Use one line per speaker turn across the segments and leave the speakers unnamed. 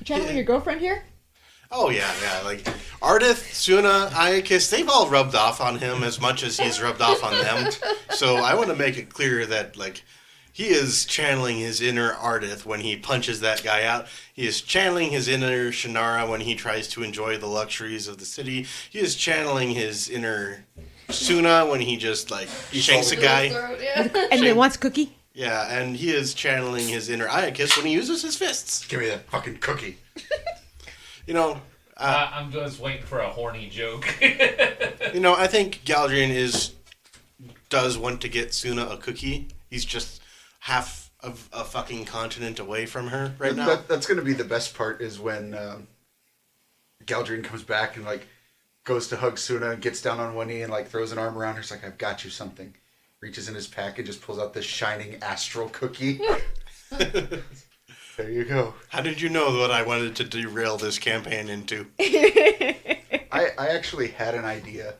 channeling your girlfriend here?
Oh, yeah. Like, Ardith, Suna, Iacus, they've all rubbed off on him as much as he's rubbed off on them. So I want to make it clear that, like, he is channeling his inner Ardith when he punches that guy out. He is channeling his inner Shannara when he tries to enjoy the luxuries of the city. He is channeling his inner Suna when he just, like, shanks a guy.
And then wants cookie?
Yeah, and he is channeling his inner Iacus when he uses his fists.
Give me that fucking cookie.
You know...
I'm just waiting for a horny joke.
You know, I think Galdrien does want to get Suna a cookie. He's just half of a fucking continent away from her right now.
That's going to be the best part is when Galdrien comes back and, like, goes to hug Suna and gets down on one knee and, like, throws an arm around her. He's like, I've got you something. Reaches in his pack and just pulls out this shining astral cookie. There you go.
How did you know what I wanted to derail this campaign into?
I actually had an idea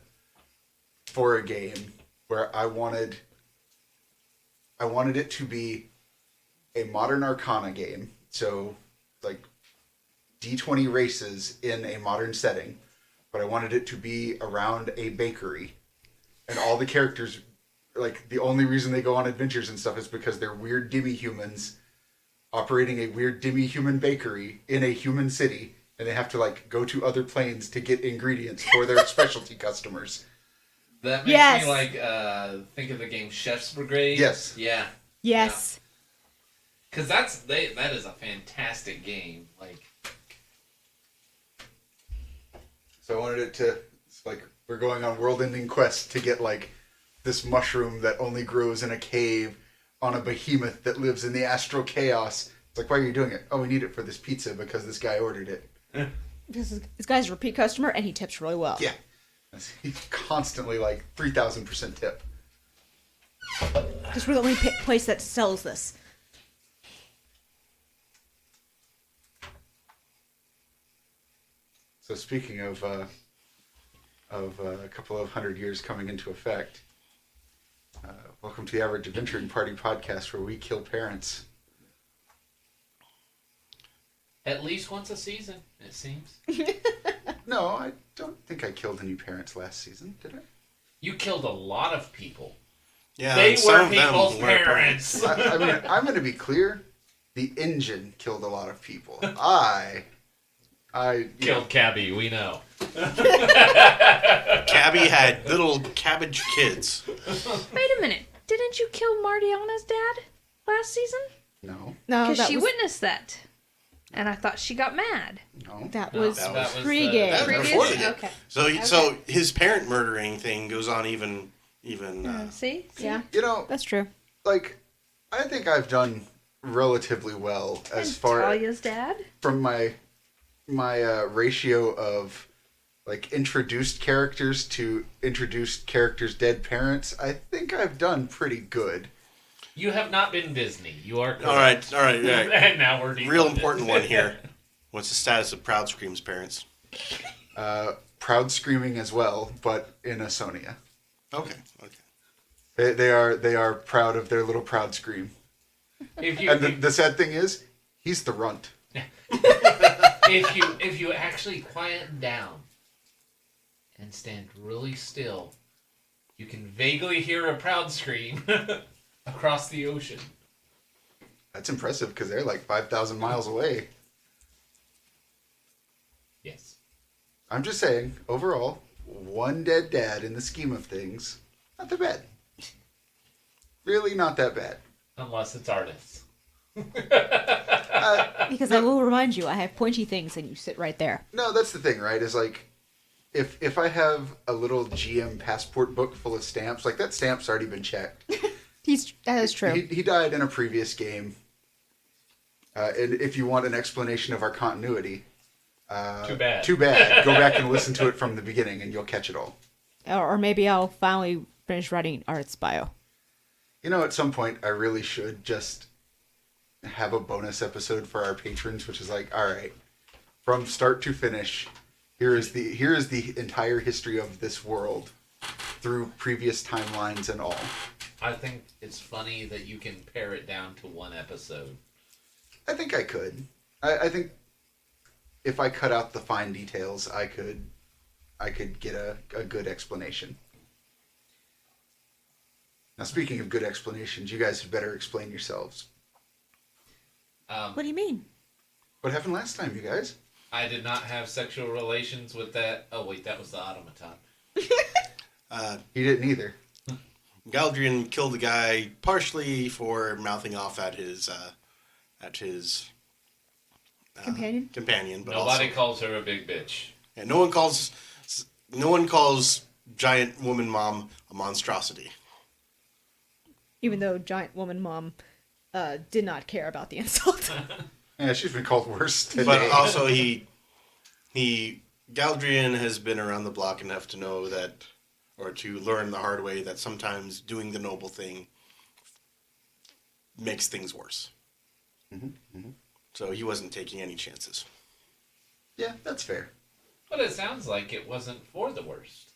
for a game where I wanted it to be a modern Arcana game. So, like, D20 races in a modern setting. But I wanted it to be around a bakery. And all the characters, like, the only reason they go on adventures and stuff is because they're weird demi-humans operating a weird demi-human bakery in a human city, and they have to, like, go to other planes to get ingredients for their specialty customers.
That makes me, like, think of the game Chef's Brigade.
Yes.
Yeah.
Yes.
Because that is a fantastic game. Like,
so I wanted it to, it's like, we're going on world-ending quest to get, like, this mushroom that only grows in a cave on a behemoth that lives in the astral chaos. It's like, why are you doing it? Oh, we need it for this pizza because this guy ordered it.
This guy's a repeat customer, and he tips really well.
Yeah. He's constantly, like, 3,000% tip.
Because we're the only place that sells this.
So speaking of a couple of 100 years coming into effect, welcome to the Average Adventuring Party podcast, where we kill parents.
at least once a season, it seems.
No, I don't think I killed any parents last season, did I?
You killed a lot of people.
Yeah,
They
and some
were
of them
people's
were
parents.
I mean, I'm going to be clear. The engine killed a lot of people. I
Killed Cabby, we know.
Cabby had little cabbage kids.
Wait a minute. Didn't you kill Martiana's dad last season?
No.
No,
Because
that
she
was,
witnessed that. And I thought she got mad.
No.
that
No,
was
that was
pre-game.
That was
Previous?
before the game.
Okay.
So his parent murdering thing goes on even.
See?
Yeah,
You know,
that's true.
like, I think I've done relatively well as
And
far
Talia's dad?
from my ratio of, like, introduced characters to introduced characters' dead parents. I think I've done pretty good.
You have not been Disney. You are correct.
All right.
And now we're
Real
defunded.
important one here. What's the status of Proud Scream's parents?
Proud screaming as well, but in Asonia.
Okay.
They are proud of their little proud scream.
If you,
And the sad thing is, he's the runt.
if you actually quiet down and stand really still, you can vaguely hear a proud scream across the ocean.
That's impressive because they're like 5,000 miles away.
Yes.
I'm just saying, overall, one dead dad in the scheme of things, not that bad. Really not that bad.
Unless it's artists.
Because I will remind you, I have pointy things, and you sit right there.
No, that's the thing, right? Is like, if I have a little GM passport book full of stamps, like that stamp's already been checked.
That is true.
He died in a previous game. And if you want an explanation of our continuity,
Too bad.
Go back and listen to it from the beginning, and you'll catch it all.
Or maybe I'll finally finish writing Art's bio.
You know, at some point, I really should just have a bonus episode for our patrons, which is like, all right, from start to finish, here is the entire history of this world through previous timelines and all.
I think it's funny that you can pare it down to one episode.
I think I could. I think if I cut out the fine details, I could get a good explanation. Now, speaking of good explanations, you guys had better explain yourselves.
What do you mean?
What happened last time, you guys?
I did not have sexual relations with that. Oh wait, that was the automaton.
He didn't either.
Galdrien killed the guy partially for mouthing off at his
Companion?
but
Nobody
also,
calls her a big bitch.
and no one calls giant woman mom a monstrosity.
Even though giant woman mom did not care about the insult.
Yeah, she's been called worse today.
But also Galdrien has been around the block enough to know that, or to learn the hard way, that sometimes doing the noble thing makes things worse. So he wasn't taking any chances.
Yeah, that's fair.
But it sounds like it wasn't for the worst.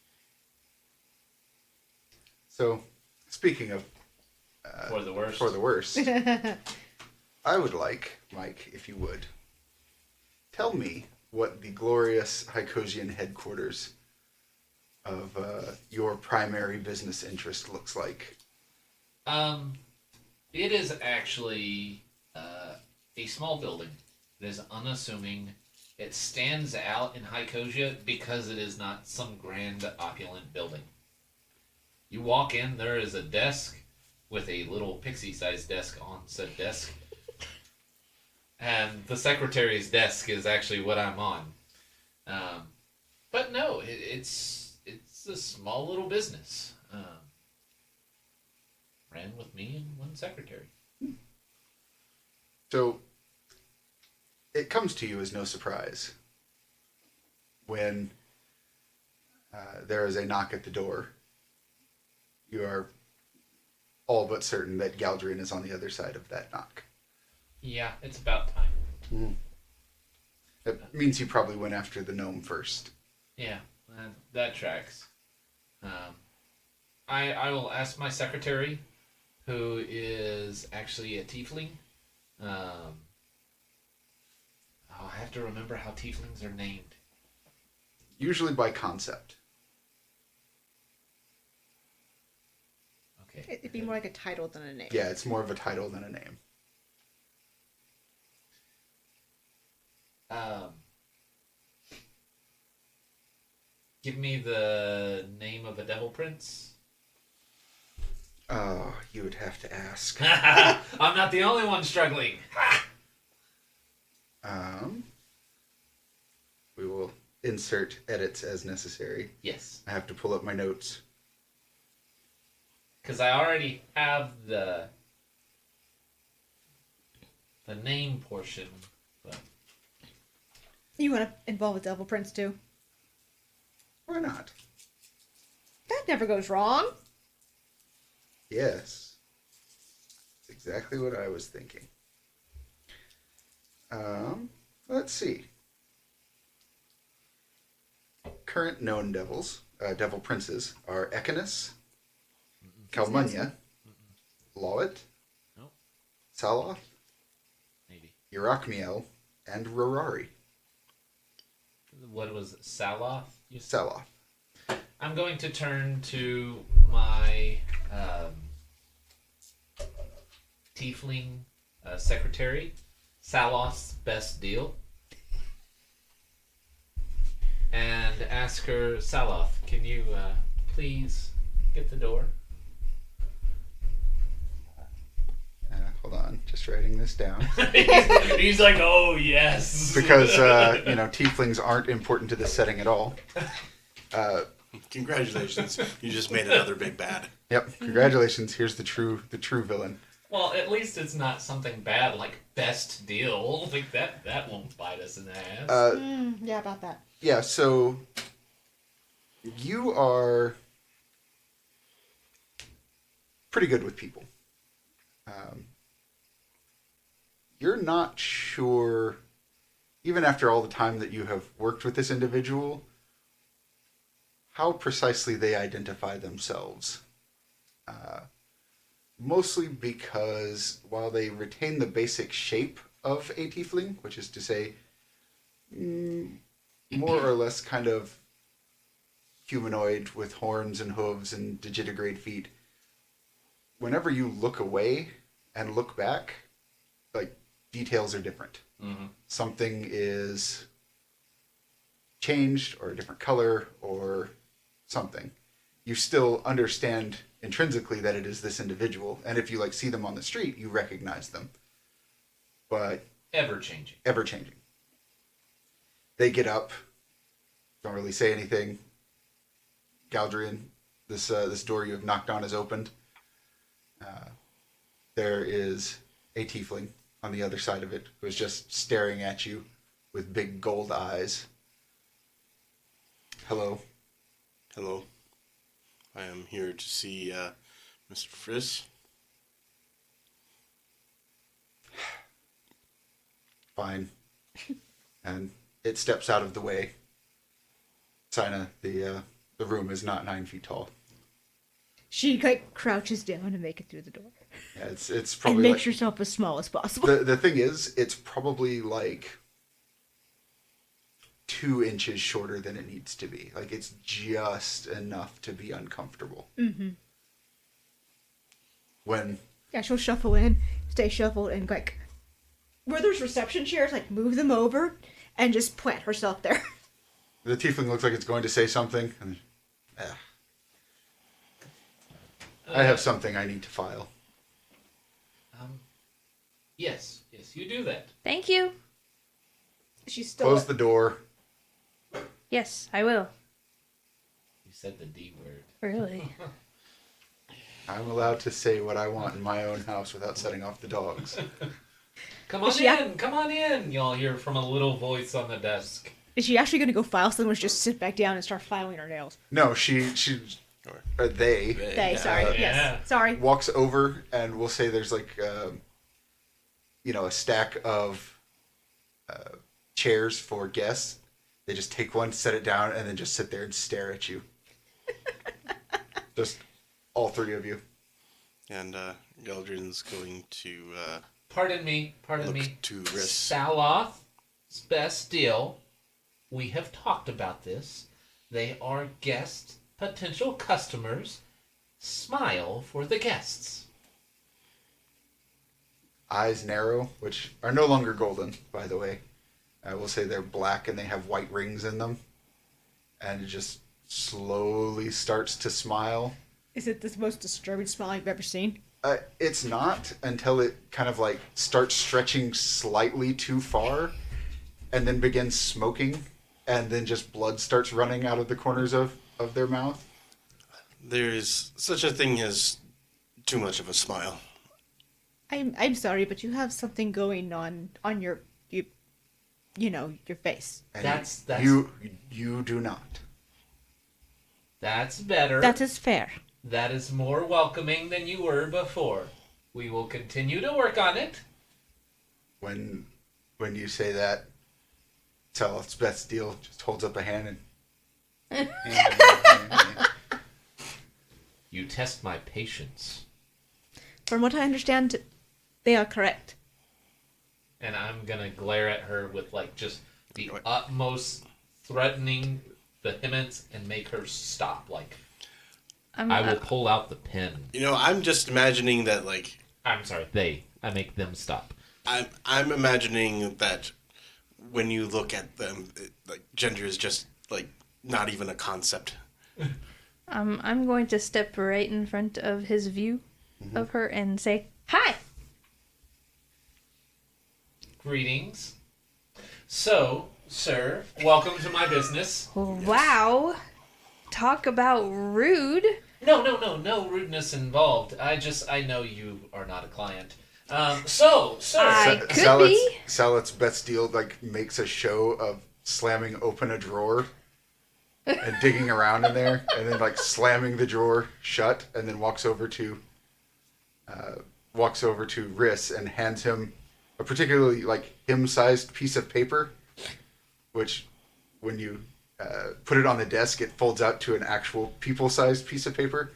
So, speaking of
For the worst.
for the worst, I would like, Mike, if you would, tell me what the glorious Hycosian headquarters of your primary business interest looks like.
It is actually a small building. It is unassuming. It stands out in Hycosia because it is not some grand opulent building. You walk in, there is a desk with a little pixie-sized desk on said desk. And the secretary's desk is actually what I'm on. But no, it's a small little business. Ran with me and one secretary.
So, it comes to you as no surprise when there is a knock at the door. You are all but certain that Galdrien is on the other side of that knock.
Yeah, it's about time.
That means you probably went after the gnome first.
Yeah, that tracks. I will ask my secretary, who is actually a Tiefling. I have to remember how Tieflings are named.
Usually by concept.
Okay.
It'd be more like a title than a name.
Yeah, it's more of a title than a name.
Give me the name of a devil prince.
Oh, you would have to ask.
I'm not the only one struggling.
We will insert edits as necessary.
Yes,
I have to pull up my notes.
because I already have the name portion. But
You want to involve a devil prince too?
Why not?
That never goes wrong.
Yes. That's exactly what I was thinking. Let's see. Current known devil princes are Ekinus, Kalmunya, Lawit,
Nope.
Saloth,
maybe.
Irakmiel, and Rorari.
What was it? Saloth? You said?
Saloth.
I'm going to turn to my Tiefling secretary, Saloth's best deal, and ask her, Saloth, can you please get the door?
Hold on, just writing this down.
He's like, oh yes.
Because, tieflings aren't important to this setting at all.
Congratulations, you just made another big bad.
Yep, congratulations. Here's the true villain.
Well, at least it's not something bad like best deal. Like that won't bite us in the ass.
Yeah, about that.
Yeah, so you are pretty good with people. You're not sure, even after all the time that you have worked with this individual, how precisely they identify themselves. Mostly because while they retain the basic shape of a tiefling, which is to say more or less kind of humanoid with horns and hooves and digitigrade feet. Whenever you look away and look back, like, details are different.
Mm-hmm.
Something is changed or a different color or something. You still understand intrinsically that it is this individual, and if you like see them on the street, you recognize them. But
Ever changing.
ever changing. They get up, don't really say anything. Galdrien, this door you have knocked on is opened. There is a tiefling on the other side of it who is just staring at you with big gold eyes. Hello.
Hello. I am here to see Mr. Rhys.
Fine. And it steps out of the way. Saiyna, the room is not 9 feet tall.
She like crouches down to make it through the door
Yeah, it's
and
probably
makes
like,
herself as small as possible.
the thing is, it's probably like 2 inches shorter than it needs to be. Like, it's just enough to be uncomfortable.
Mm-hmm.
When
Yeah, she'll shuffle in, stay shuffled, and like where there's reception chairs, like move them over and just plant herself there.
the tiefling looks like it's going to say something, and I have something I need to file.
Yes, you do that.
Thank you.
She's still
Close the door.
Yes, I will.
You said the D word.
Really?
I'm allowed to say what I want in my own house without setting off the dogs.
Come on
Is she
in, come on in. Y'all hear from a little voice on the desk.
Is she actually going to go file something, or just sit back down and start filing her nails?
No, they
They, sorry,
Yeah.
yes, sorry.
walks over, and we'll say there's like a stack of chairs for guests. They just take one, set it down, and then just sit there and stare at you. Just all 3 of you.
And Galdrien's going to
Pardon me.
look to Rhys.
Saloth's best deal. We have talked about this. They are guests, potential customers. Smile for the guests.
Eyes narrow, which are no longer golden, by the way. I will say they're black and they have white rings in them. And it just slowly starts to smile.
Is it the most disturbing smile I've ever seen?
It's not until it kind of like starts stretching slightly too far and then begins smoking, and then just blood starts running out of the corners of their mouth.
There's such a thing as too much of a smile.
I'm sorry, but you have something going on your your face.
And
That's
you do not.
That's better.
That is fair.
That is more welcoming than you were before. We will continue to work on it.
When you say that, Sal's best deal just holds up a hand and
You test my patience.
From what I understand, they are correct.
And I'm gonna glare at her with like just the utmost threatening vehemence and make her stop. Like, I will pull out the pen.
You know, I'm just imagining that, like,
I'm sorry, I make them stop.
I'm imagining that when you look at them, like, gender is just, like, not even a concept.
I'm going to step right in front of his view of her and say, "Hi."
Greetings. So, sir, welcome to my business.
Wow. Talk about rude.
No rudeness involved. I know you are not a client. So, sir.
I could be.
Salet's best deal like makes a show of slamming open a drawer and digging around in there, and then like slamming the drawer shut, and then walks over to Rhys and hands him a particularly like him-sized piece of paper, which when you put it on the desk, it folds out to an actual people-sized piece of paper,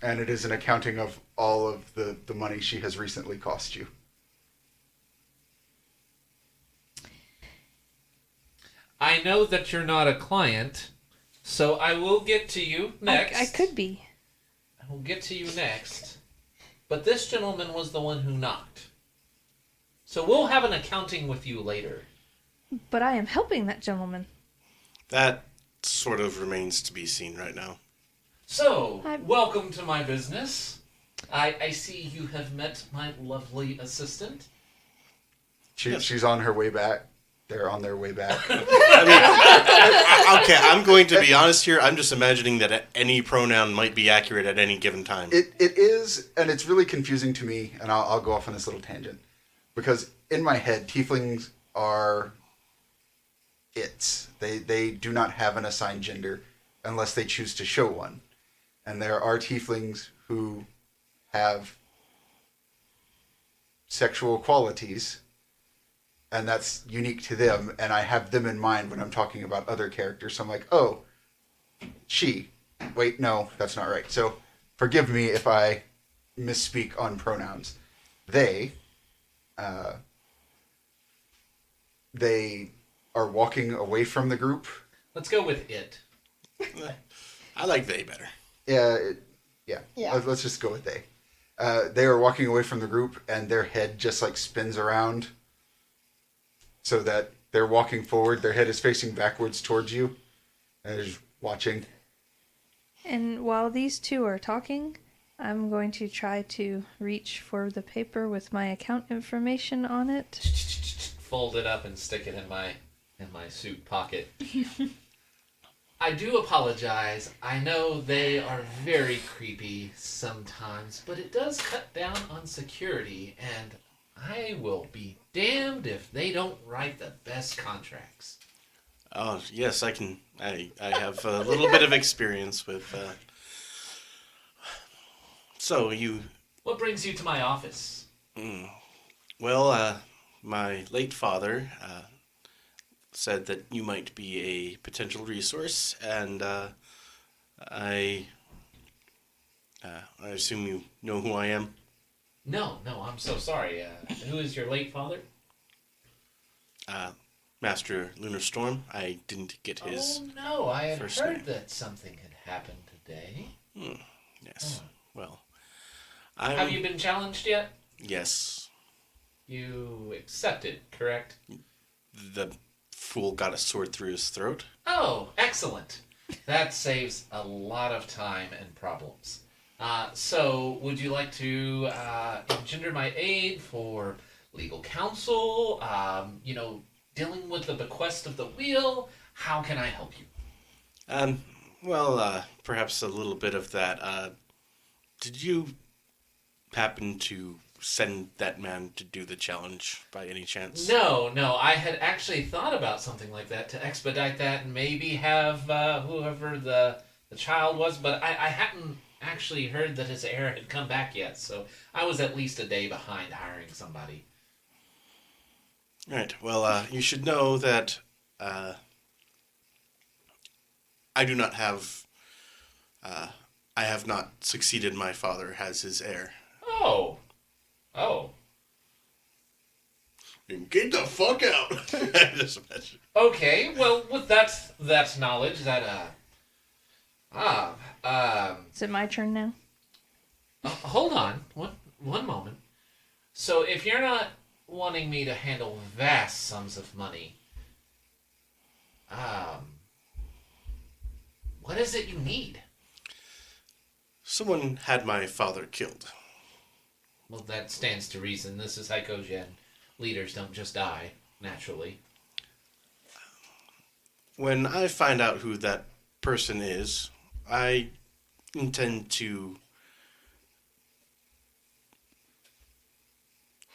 and it is an accounting of all of the money she has recently cost you.
I know that you're not a client, so I will get to you next.
I could be.
I will get to you next. But this gentleman was the one who knocked. So we'll have an accounting with you later.
But I am helping that gentleman.
That sort of remains to be seen right now.
So, welcome to my business. I see you have met my lovely assistant.
She's on her way back. They're on their way back.
Okay, I'm going to be honest here. I'm just imagining that any pronoun might be accurate at any given time.
It is, and it's really confusing to me, and I'll go off on this little tangent. Because in my head, tieflings are its. They do not have an assigned gender unless they choose to show one. And there are tieflings who have sexual qualities, and that's unique to them, and I have them in mind when I'm talking about other characters. So I'm like, oh, she. Wait, no, that's not right. So forgive me if I misspeak on pronouns. They are walking away from the group.
Let's go with it.
I like they better.
Yeah. Let's just go with they. They are walking away from the group, and their head just like spins around, so that they're walking forward. Their head is facing backwards towards you, and they're just watching.
And while these two are talking, I'm going to try to reach for the paper with my account information on it.
Fold it up and stick it in my suit pocket. I do apologize. I know they are very creepy sometimes, but it does cut down on security, and I will be damned if they don't write the best contracts.
Oh, yes, I can. I have a little bit of experience with... So, you...
What brings you to my office?
Well, my late father said that you might be a potential resource, and I assume you know who I am?
No, I'm so sorry. Who is your late father?
Master Lunar Storm. I didn't get his...
Oh, no, I had
first
heard
name.
that something had happened today.
Yes. Well,
Have you been challenged yet?
Yes.
You accepted, correct?
The fool got a sword through his throat.
Oh, excellent. That saves a lot of time and problems. So, would you like to engender my aid for legal counsel? Dealing with the bequest of the wheel? How can I help you?
Well, perhaps a little bit of that. Did you happen to send that man to do the challenge by any chance?
No. I had actually thought about something like that to expedite that and maybe have whoever the child was, but I hadn't actually heard that his heir had come back yet, so I was at least a day behind hiring somebody.
Right. Well, you should know that I do not have... I have not succeeded my father as his heir.
Oh.
Get the fuck out! Just imagine.
Okay, well, with that knowledge, that,
Is it my turn now?
hold on, one moment. So, if you're not wanting me to handle vast sums of money, what is it you need?
Someone had my father killed.
Well, that stands to reason. This is Hycosia, and leaders don't just die, naturally.
When I find out who that person is, I intend to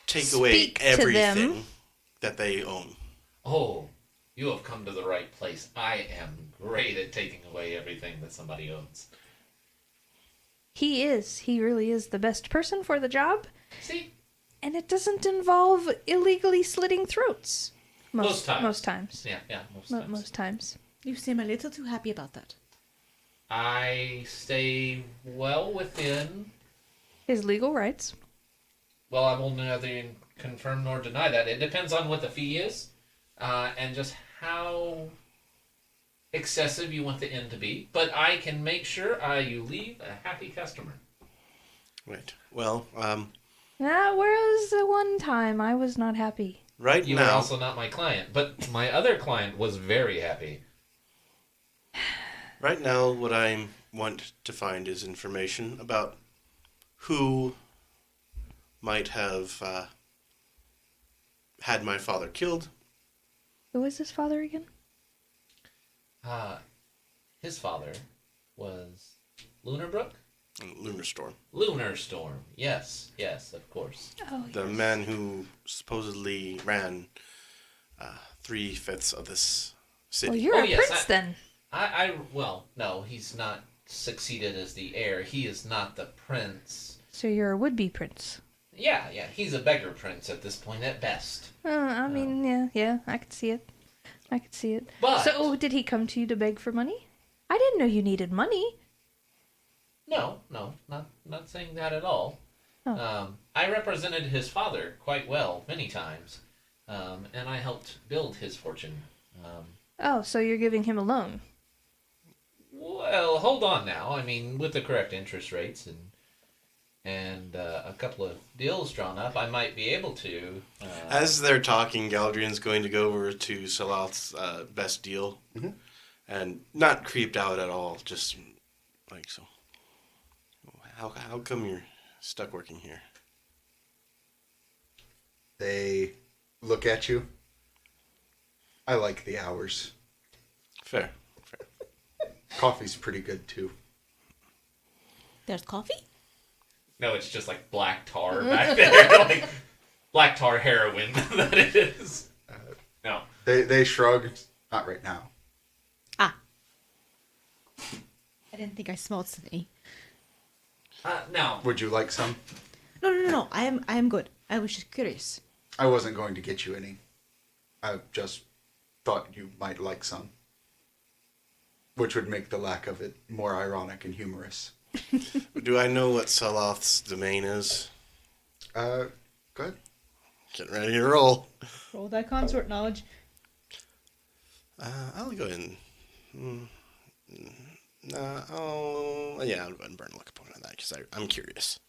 take away
Speak to them.
everything that they own.
Oh, you have come to the right place. I am great at taking away everything that somebody owns.
He is. He really is the best person for the job.
See?
And it doesn't involve illegally slitting throats.
Most times.
Most times.
Yeah, most times.
Most times.
You seem a little too happy about that.
I stay well within...
His legal rights.
Well, I will neither confirm nor deny that. It depends on what the fee is, and just how excessive you want the end to be, but I can make sure you leave a happy customer.
Right. Well,
Whereas the one time I was not happy.
right
You are
now,
also not my client, but my other client was very happy.
right now, what I want to find is information about who might have had my father killed.
Who was his father again?
His father was Lunarbrook?
Lunar Storm.
Lunar Storm. Yes, of course.
Oh,
The
yes.
man who supposedly ran 3/5 of this city.
Well, you're
Oh,
a
yes,
prince then.
Well, no, he's not succeeded as the heir. He is not the prince.
So you're a would-be prince.
Yeah, he's a beggar prince at this point at best.
I mean, yeah, I could see it.
But
So, did he come to you to beg for money? I didn't know you needed money.
no, not saying that at all.
Oh.
I represented his father quite well many times, and I helped build his fortune.
Oh, so you're giving him a loan.
Well, hold on now. I mean, with the correct interest rates and a couple of deals drawn up, I might be able to.
As they're talking, Galdrien's going to go over to Saloth's best deal, and not creeped out at all. Just like, so, how come you're stuck working here?
They look at you. I like the hours.
Fair.
Coffee's pretty good too.
There's coffee?
No, it's just like black tar back there, like black tar heroin that it is. No.
They shrug. Not right now.
I didn't think I smelled any.
Now.
Would you like some?
No. I am good. I was just curious.
I wasn't going to get you any. I just thought you might like some. Which would make the lack of it more ironic and humorous.
Do I know what Saloth's domain is?
Go ahead.
Getting ready to roll.
Roll that consort knowledge.
I'll go ahead and... I'll go ahead and burn a luck point on that, because I'm curious.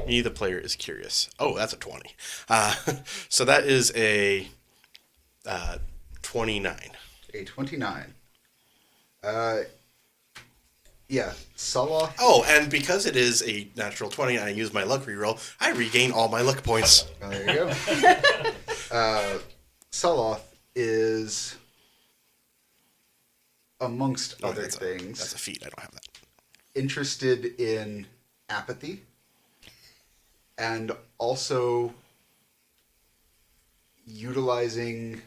Me, the player, is curious. Oh, that's a 20. So that is a 29.
A 29. Yeah, Saloth.
Oh, and because it is a natural 20 and I use my luck reroll, I regain all my luck points.
Oh, there you go. Saloth is, amongst other things,
That's a feat. I don't have that.
interested in apathy and also utilizing,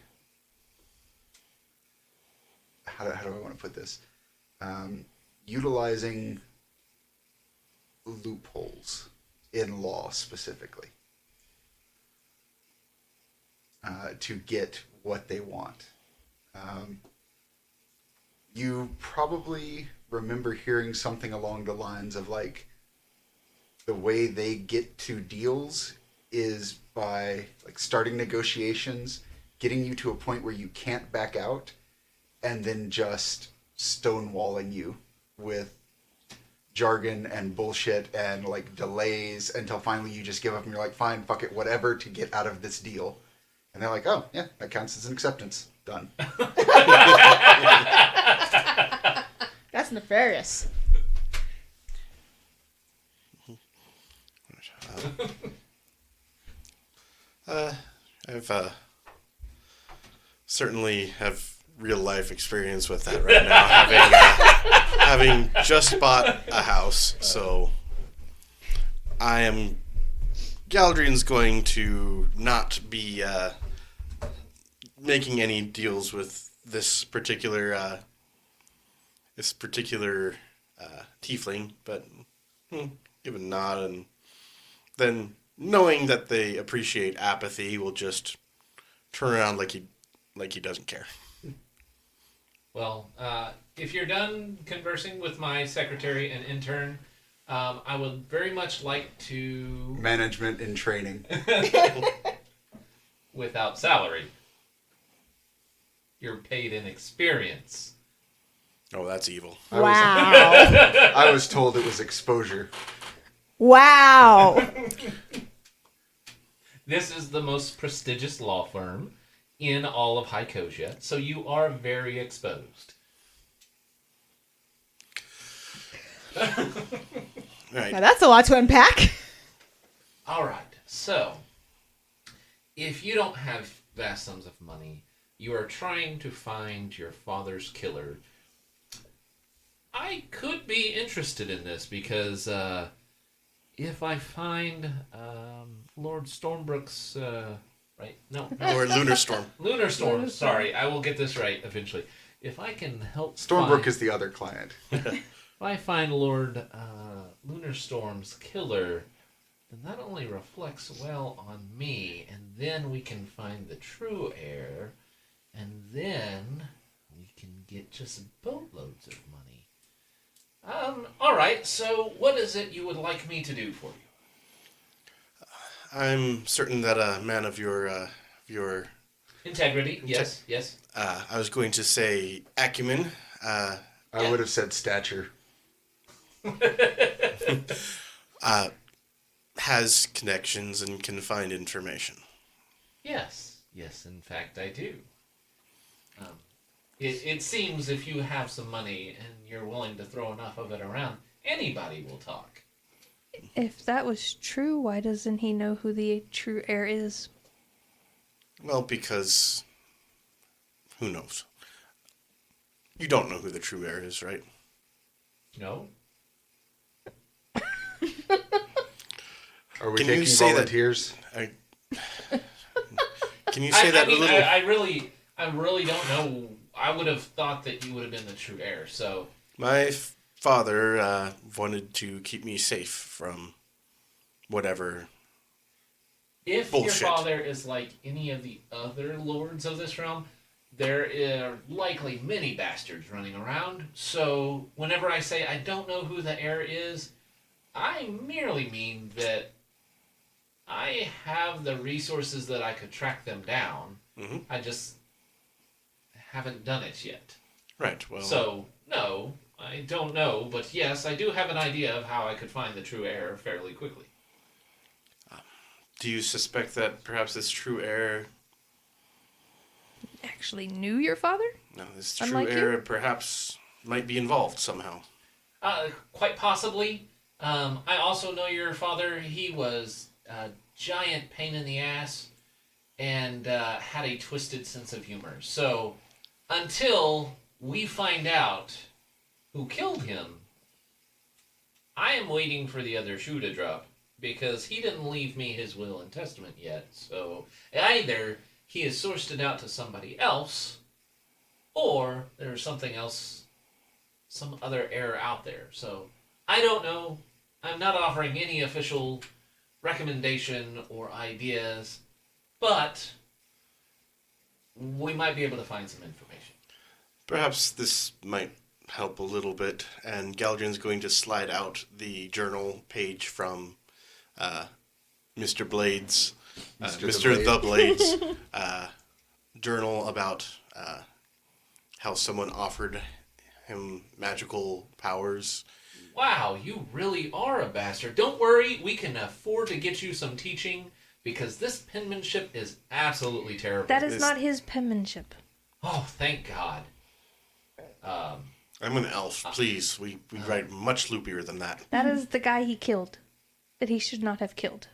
how do I want to put this? Utilizing loopholes in law specifically to get what they want. You probably remember hearing something along the lines of like the way they get to deals is by like starting negotiations, getting you to a point where you can't back out, and then just stonewalling you with jargon and bullshit and like delays until finally you just give up and you're like, fine, fuck it, whatever, to get out of this deal. And they're like, oh yeah, that counts as an acceptance. Done.
That's nefarious.
I've certainly have real life experience with that right now, having just bought a house. So I am. Galdrien's going to not be making any deals with this particular tiefling, but give a nod, and then knowing that they appreciate apathy, will just turn around like he doesn't care.
Well, if you're done conversing with my secretary and intern, I would very much like to...
Management in training.
Without salary. You're paid in experience.
Oh, that's evil.
Wow.
I was told it was exposure.
Wow.
This is the most prestigious law firm in all of Hycosia, so you are very exposed.
Right.
Now that's a lot to unpack.
All right, so if you don't have vast sums of money, you are trying to find your father's killer. I could be interested in this because if I find Lord Stormbrook's right, no,
Or Lunar Storm.
Lunar Storm. Sorry, I will get this right eventually. If I can help
Stormbrook is the other client.
if I find Lord Lunar Storm's killer, then that only reflects well on me, and then we can find the true heir, and then we can get just boatloads of money. All right. So, what is it you would like me to do for you?
I'm certain that a man of your
Integrity. Yes. Yes.
I was going to say acumen,
I would have said stature.
has connections and can find information.
Yes. Yes. In fact, I do. It seems if you have some money and you're willing to throw enough of it around, anybody will talk.
If that was true, why doesn't he know who the true heir is?
Well, because who knows? You don't know who the true heir is, right?
No?
Are we
Can you
taking
say that-
volunteers?
Can you say that
I mean,
a little?
I really don't know. I would have thought that you would have been the true heir. So
My father wanted to keep me safe from whatever.
if
Bullshit.
your father is like any of the other lords of this realm, there are likely many bastards running around. So whenever I say I don't know who the heir is, I merely mean that I have the resources that I could track them down.
Mm-hmm.
I just haven't done it yet.
Right. Well.
So, no, I don't know, but yes, I do have an idea of how I could find the true heir fairly quickly.
Do you suspect that perhaps this true heir?
Actually knew your father?
No, this true
Unlike
heir
you?
perhaps might be involved somehow.
Quite possibly. I also know your father. He was a giant pain in the ass and had a twisted sense of humor. So, until we find out who killed him, I am waiting for the other shoe to drop because he didn't leave me his will and testament yet. So, either he has sourced it out to somebody else, or there's something else, some other error out there. So, I don't know. I'm not offering any official recommendation or ideas, but we might be able to find some information.
Perhaps this might help a little bit, and Galdrien's going to slide out the journal page from Mr. Blades, Mr. The Blades journal about how someone offered him magical powers.
Wow, you really are a bastard. Don't worry, we can afford to get you some teaching because this penmanship is absolutely terrible.
That is
This-
not his penmanship.
Oh, thank God.
I'm an elf, please. We write much loopier than that.
That is the guy he killed. That he should not have killed.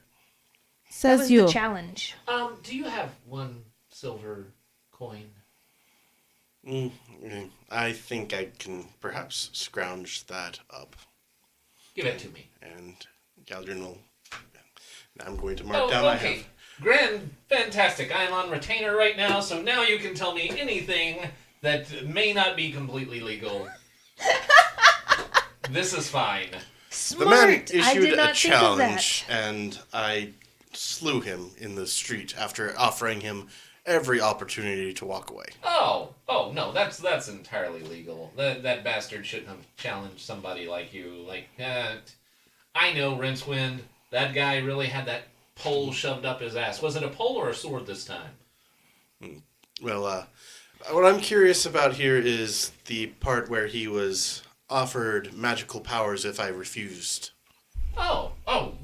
That
Says
was
you.
the challenge.
Do you have one silver coin?
I think I can perhaps scrounge that up.
Give it to me.
And Galdrien will... I'm going to mark down
Oh,
I
okay.
have...
Grand, fantastic. I am on retainer right now, so now you can tell me anything that may not be completely legal. This is fine.
The man
Smart! I
issued
did
a
not think of
challenge,
that.
and I slew him in the street after offering him every opportunity to walk away.
Oh no, that's entirely legal. That bastard shouldn't have challenged somebody like you. Like, I know Rincewind. That guy really had that pole shoved up his ass. Was it a pole or a sword this time?
Well, What I'm curious about here is the part where he was offered magical powers if I refused.
Oh,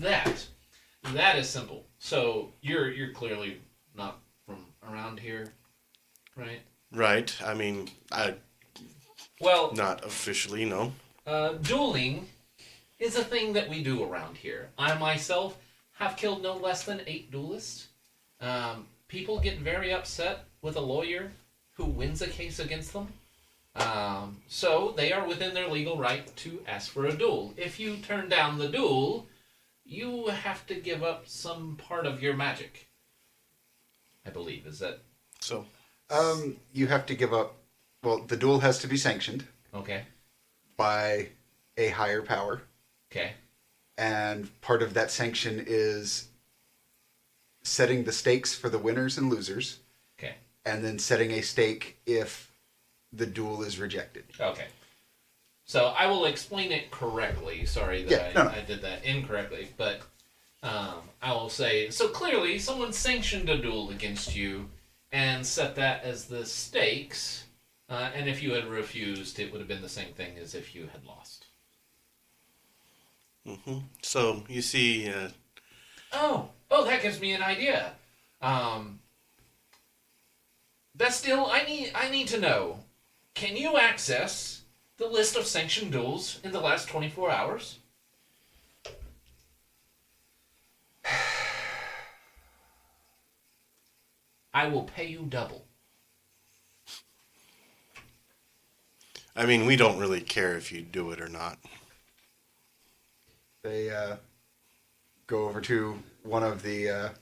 that. That is simple. So you're clearly not from around here, right?
Right. I mean,
Well,
not officially, no.
dueling is a thing that we do around here. I myself have killed no less than 8 duelists. People get very upset with a lawyer who wins a case against them. So they are within their legal right to ask for a duel. If you turn down the duel, you have to give up some part of your magic. I believe. Is that
So,
You have to give up. Well, the duel has to be sanctioned
okay?
by a higher power,
Okay.
and part of that sanction is setting the stakes for the winners and losers,
Okay.
and then setting a stake if the duel is rejected.
Okay. So I will explain it correctly. Sorry that
Yeah, no.
I did that incorrectly, but I will say so clearly someone sanctioned a duel against you and set that as the stakes, and if you had refused, it would have been the same thing as if you had lost.
so you see,
Oh, that gives me an idea. Bestial, I need to know. Can you access the list of sanctioned duels in the last 24 hours? I will pay you double.
I mean, we don't really care if you do it or not.
They go over to one of the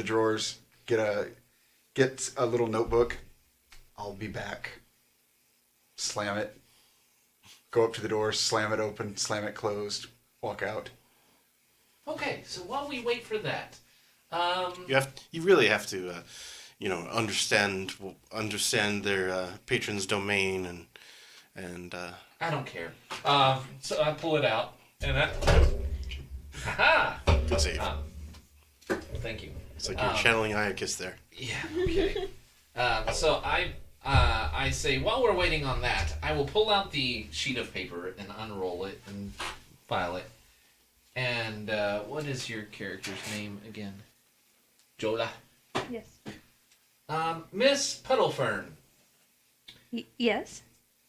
drawers, get a little notebook. I'll be back. Slam it. Go up to the door, slam it open, slam it closed, walk out.
Okay, so while we wait for that,
You really have to, understand their patron's domain and
I don't care. So I pull it out, and ha!
good save.
Thank you.
It's like you're channeling Iacus there.
Yeah. Okay. So I say while we're waiting on that, I will pull out the sheet of paper and unroll it and file it. And what is your character's name again? Jola.
Yes.
Miss Puddlefern.
Yes.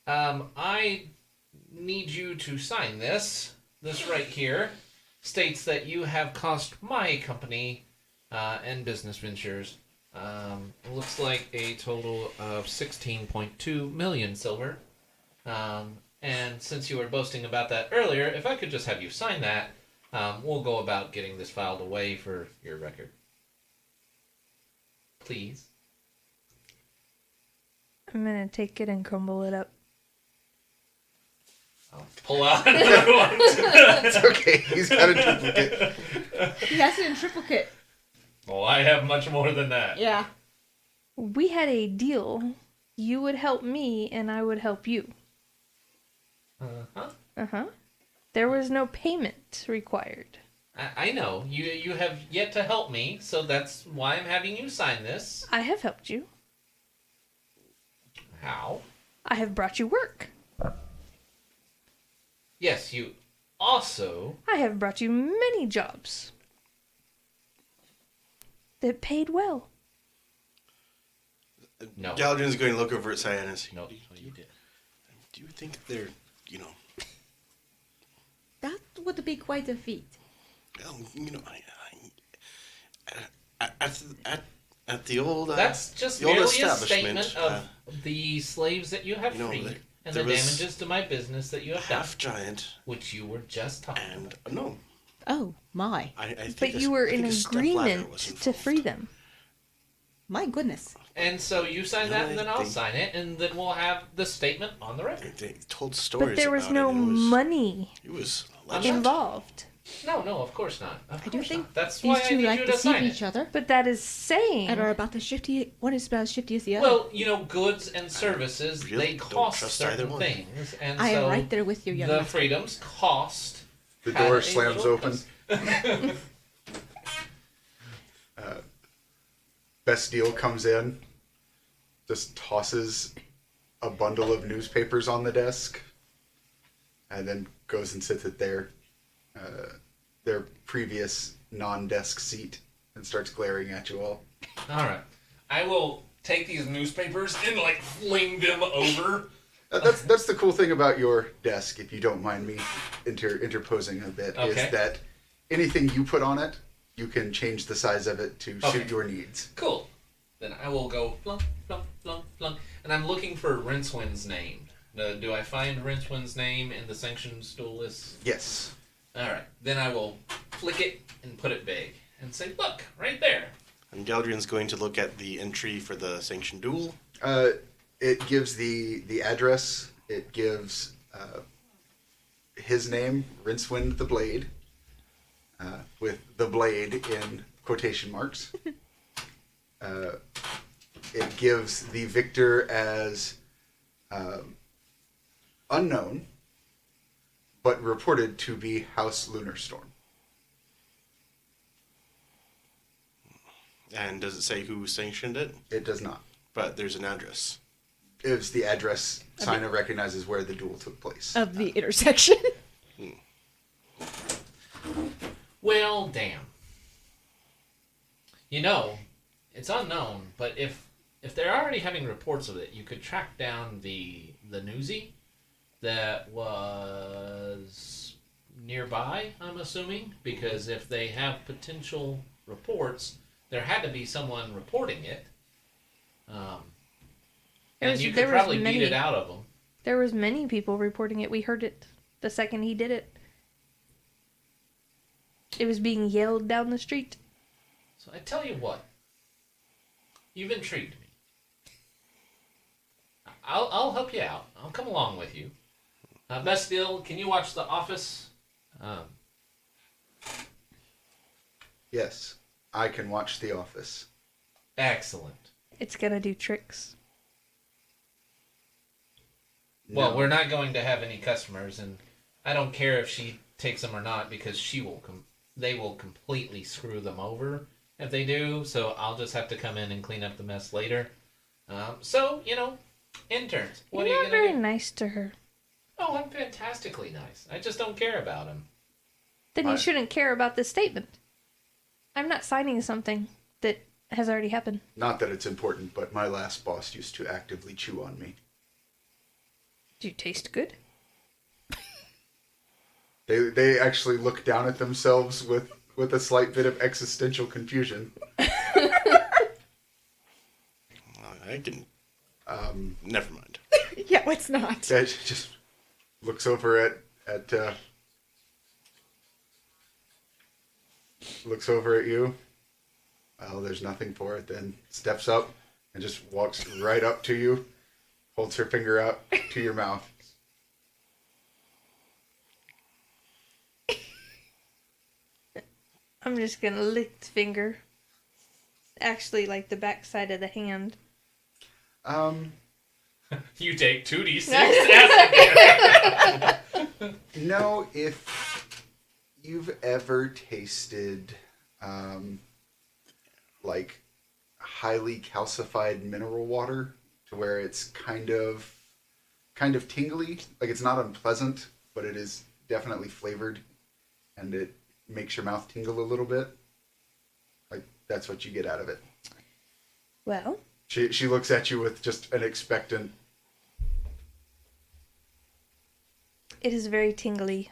I need you to sign this. This right here states that you have cost my company and business ventures looks like a total of 16.2 million silver. And since you were boasting about that earlier, if I could just have you sign that, we'll go about getting this filed away for your record. Please.
I'm gonna take it and crumble it up.
I'll pull out another one.
It's okay. He's got a duplicate.
He has it in triplicate.
Well, I have much more than that.
Yeah.
We had a deal. You would help me, and I would help you.
Uh-huh.
Uh-huh. There was no payment required.
I know. You have yet to help me, so that's why I'm having you sign this.
I have helped you.
How?
I have brought you work.
Yes, you also...
I have brought you many jobs that paid well.
No.
Galdrien's going to look over at Saiyna and say,
No, you did.
do you think they're,
That would be quite a feat.
well, at the old
That's just
the old
merely a
establishment,
statement of the slaves that you have
you know,
freed and
there
the
was
damages to my business that you have done,
half giant
which you were just talking
and
about.
a gnome.
Oh, my.
I think
But you were
I think
in
a stepladder
agreement
was
to free
involved.
them.
My goodness.
And so you sign
No,
that, and then I'll
they-
sign it, and then we'll have the statement on the record.
They told stories
But there was
about
no
it. It was,
money
It was
I'm
legend.
involved.
No, of course not. Of
I do
course
think
not. That's why
these
I
two
need
like
you to
deceive
sign
each
it.
other
But that is saying...
and are about as shifty. One is about as shifty as the other.
Well, goods and services,
really
they
don't
cost
trust either
certain
one.
things. And
I
so
am right there with you, young
the
master.
freedoms cost.
The
had
door
a
slams
little
open.
cost.
Best deal comes in. just tosses a bundle of newspapers on the desk, and then goes and sits at their previous non-desk seat and starts glaring at you all.
All right. I will take these newspapers and like fling them over.
That's the cool thing about your desk, if you don't mind me interposing a bit,
Okay.
is that anything you put on it, you can change the size of it to
Okay.
suit your needs.
Cool. Then I will go flunk, flunk, flunk, flunk. And I'm looking for Rincewind's name. Do I find Rincewind's name in the sanctioned stool list?
Yes.
Alright. Then I will flick it and put it big. And say, look, right there.
And Galdrien's going to look at the entry for the sanctioned duel.
It gives the address. It gives his name, Rincewind the Blade, with the blade in quotation marks. It gives the victor as unknown, but reported to be House Lunarstorm.
And does it say who sanctioned it?
It does not.
But there's an address.
It was the address Saiyna recognizes where the duel took place.
Of the intersection.
Well, damn. You know, it's unknown, but if they're already having reports of it, you could track down the newsie that was nearby, I'm assuming, because if they have potential reports, there had to be someone reporting it. And you could probably beat it out of them.
There was many people reporting it. We heard it the second he did it. It was being yelled down the street.
So I tell you what, you've intrigued me. I'll help you out. I'll come along with you. Bastille, can you watch The Office?
Yes, I can watch The Office.
Excellent.
It's gonna do tricks.
Well,
No.
we're not going to have any customers, and I don't care if she takes them or not because they will completely screw them over if they do. So I'll just have to come in and clean up the mess later. So interns, what
You're
are
not
you
very
gonna do?
nice to her.
Oh, I'm fantastically nice. I just don't care about them.
Then you
Right.
shouldn't care about this statement. I'm not signing something that has already happened.
Not that it's important, but my last boss used to actively chew on me.
Do you taste good?
They actually look down at themselves with a slight bit of existential confusion.
I can... never mind.
Yeah, let's not.
That just looks over at looks over at you. Well, there's nothing for it then. Steps up and just walks right up to you, holds her finger out to your mouth.
I'm just gonna lick the finger. Actually, like the backside of the hand.
You take 2d6 acid damage.
No, if you've ever tasted like highly calcified mineral water to where it's kind of tingly, like it's not unpleasant, but it is definitely flavored and it makes your mouth tingle a little bit. Like that's what you get out of it.
Well,
She looks at you with just an expectant.
it is very tingly.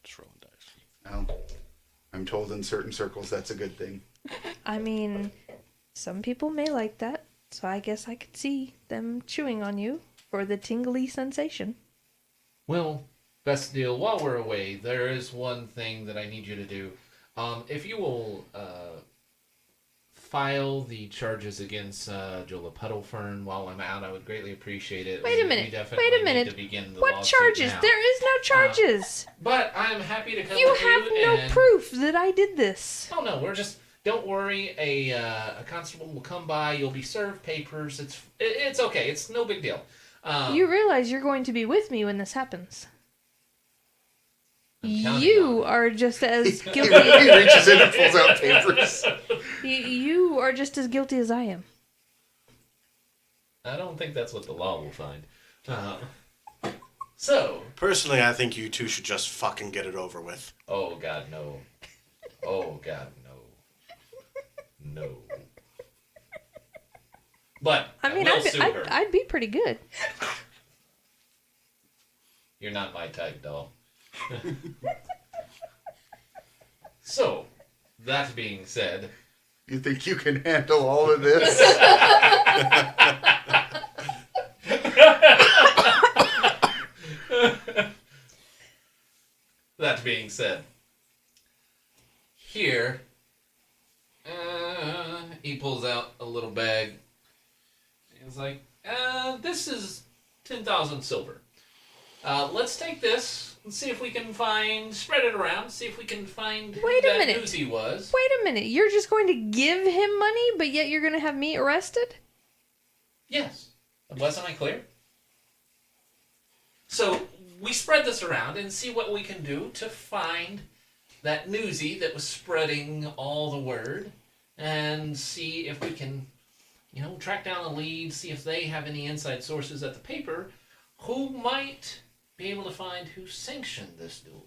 Just rolling dice.
Well, I'm told in certain circles that's a good thing.
I mean, some people may like that, so I guess I could see them chewing on you for the tingly sensation.
Well, best deal. While we're away, there is one thing that I need you to do. If you will file the charges against Jola Puddlefern while I'm out, I would greatly appreciate it.
Wait a
We
minute.
definitely
Wait a
need
minute.
to begin the
What
lawsuit
charges?
now.
There is no charges.
But I'm happy to come
You
with
have
you
no
and...
proof that I did this.
Oh no, we're just. Don't worry. A constable will come by. You'll be served papers. It's okay. It's no big deal.
You realize you're going to be with me when this happens.
I'm counting
You
on it.
are just as
He
guilty.
reaches in and pulls out papers.
You are just as guilty as I am.
I don't think that's what the law will find. So,
Personally, I think you two should just fucking get it over with.
oh God, no. Oh God, no. No. But
I mean,
will sue her.
I'd be pretty good.
You're not my type, doll. So, that being said,
You think you can handle all of this?
that being said, here, he pulls out a little bag. He's like, this is 10,000 silver. Let's take this and see if we can spread it around, see if we can find who
Wait a
that
minute.
Newsy was.
Wait a minute. You're just going to give him money, but yet you're going to have me arrested?
Yes. Wasn't I clear? So, we spread this around and see what we can do to find that newsy that was spreading all the word and see if we can, track down a lead, see if they have any inside sources at the paper who might be able to find who sanctioned this duel.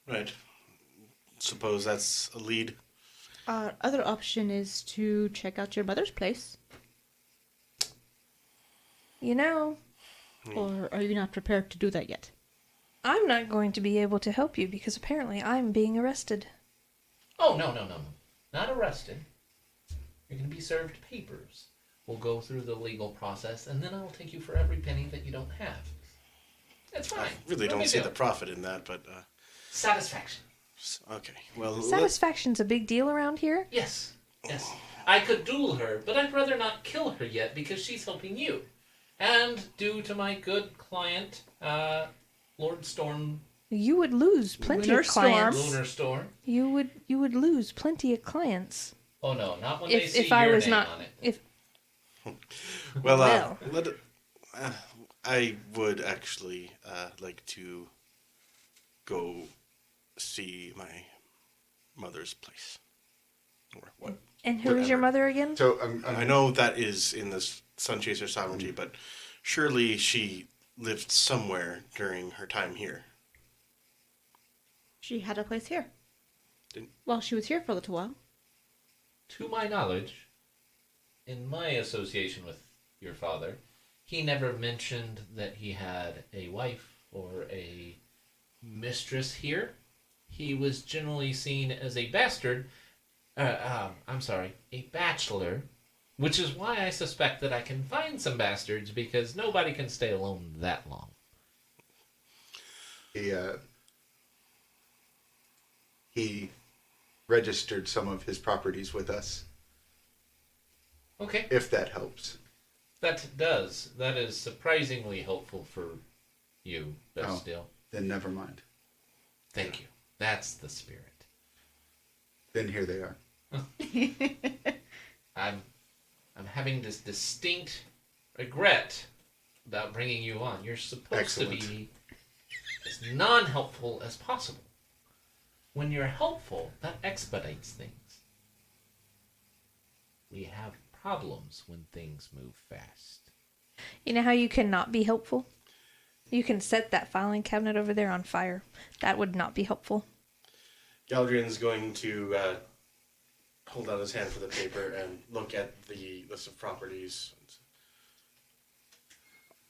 Right. Suppose that's a lead.
Other option is to check out your mother's place. Or are you not prepared to do that yet?
I'm not going to be able to help you because apparently I'm being arrested.
Oh, no. Not arrested. You're going to be served papers. We'll go through the legal process, and then I'll take you for every penny that you don't have. That's fine.
I really
No
don't
big
see
deal.
the profit in that, but
Satisfaction.
okay. Well,
Satisfaction's a big deal around here.
Yes. I could duel her, but I'd rather not kill her yet because she's helping you. And due to my good client, Lord Storm,
You would lose plenty
Lunar
of clients.
Storm.
Lunar Storm.
You would lose plenty of clients.
Oh no, not when they see
If I
your
was
name
not
on it.
if
well, I would actually like to go see my mother's place. Or what?
and who is your
whatever.
mother again?
So
I know that is in this Sunchaser sovereignty, but surely she lived somewhere during her time here.
She had a place here.
Didn't-
Well, she was here for a little while.
To my knowledge, in my association with your father, he never mentioned that he had a wife or a mistress here. He was generally seen as a bastard. A bachelor, which is why I suspect that I can find some bastards because nobody can stay alone that long.
he registered some of his properties with us,
Okay,
if that helps.
that does. That is surprisingly helpful for you,
Oh.
Bestial.
Then never mind.
Thank you. That's the spirit.
Then here they are.
I'm having this distinct regret about bringing you on. You're supposed to be as non-helpful as possible. When you're helpful, that expedites things. We have problems when things move fast.
You know how you cannot be helpful? You can set that filing cabinet over there on fire. That would not be helpful.
Galdrien's going to hold out his hand for the paper and look at the list of properties.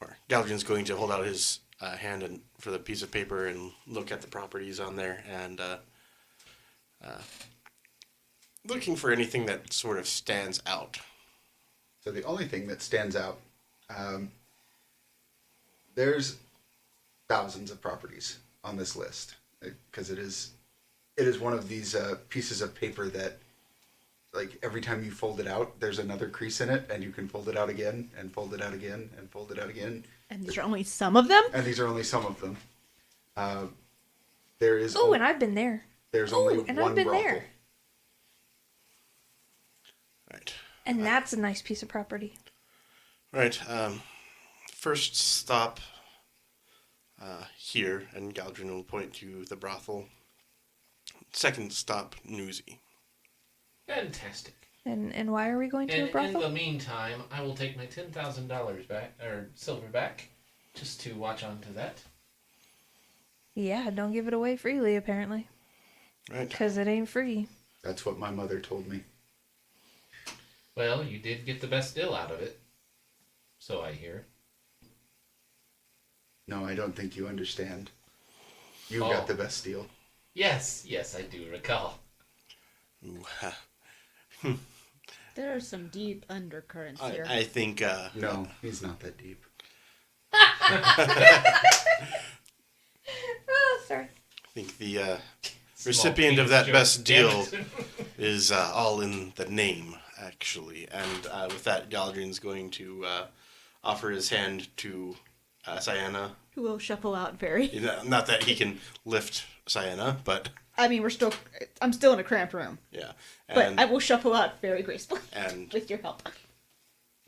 Or Galdrien's going to hold out his hand for the piece of paper and look at the properties on there and looking for anything that sort of stands out.
So the only thing that stands out, there's thousands of properties on this list because it is one of these pieces of paper that, like, every time you fold it out, there's another crease in it, and you can fold it out again, and fold it out again, and fold it out again.
And these are only some of them?
And these are only some of them. There is.
Oh, and I've been there.
There's
Ooh,
only
and
one
I've been
brothel.
there.
Right.
And that's a nice piece of property.
Right. First stop here, and Galdrien will point to the brothel. Second stop, Newsy.
Fantastic.
And why are we going to a
And in
brothel?
the meantime, I will take my $10,000 back, or silver back, just to watch on to that.
Yeah, don't give it away freely, apparently.
Right.
Because it ain't free.
That's what my mother told me.
Well, you did get the best deal out of it. So I hear.
No, I don't think you understand. You
Oh.
got the best deal.
Yes, I do recall.
Ooh,
There are some deep undercurrents here.
I think.
No, he's not that deep.
Oh, sorry.
I think the
Small
recipient of
penis
that
joke.
best
Damn
deal
it.
is all in the name, actually. And with that, Galdrien's going to offer his hand to Saiyna.
Who will shuffle out very.
You know, not that he can lift Saiyna, but
I mean, I'm still in a cramped room.
yeah.
But
And,
I will shuffle out very gracefully
and
with your help.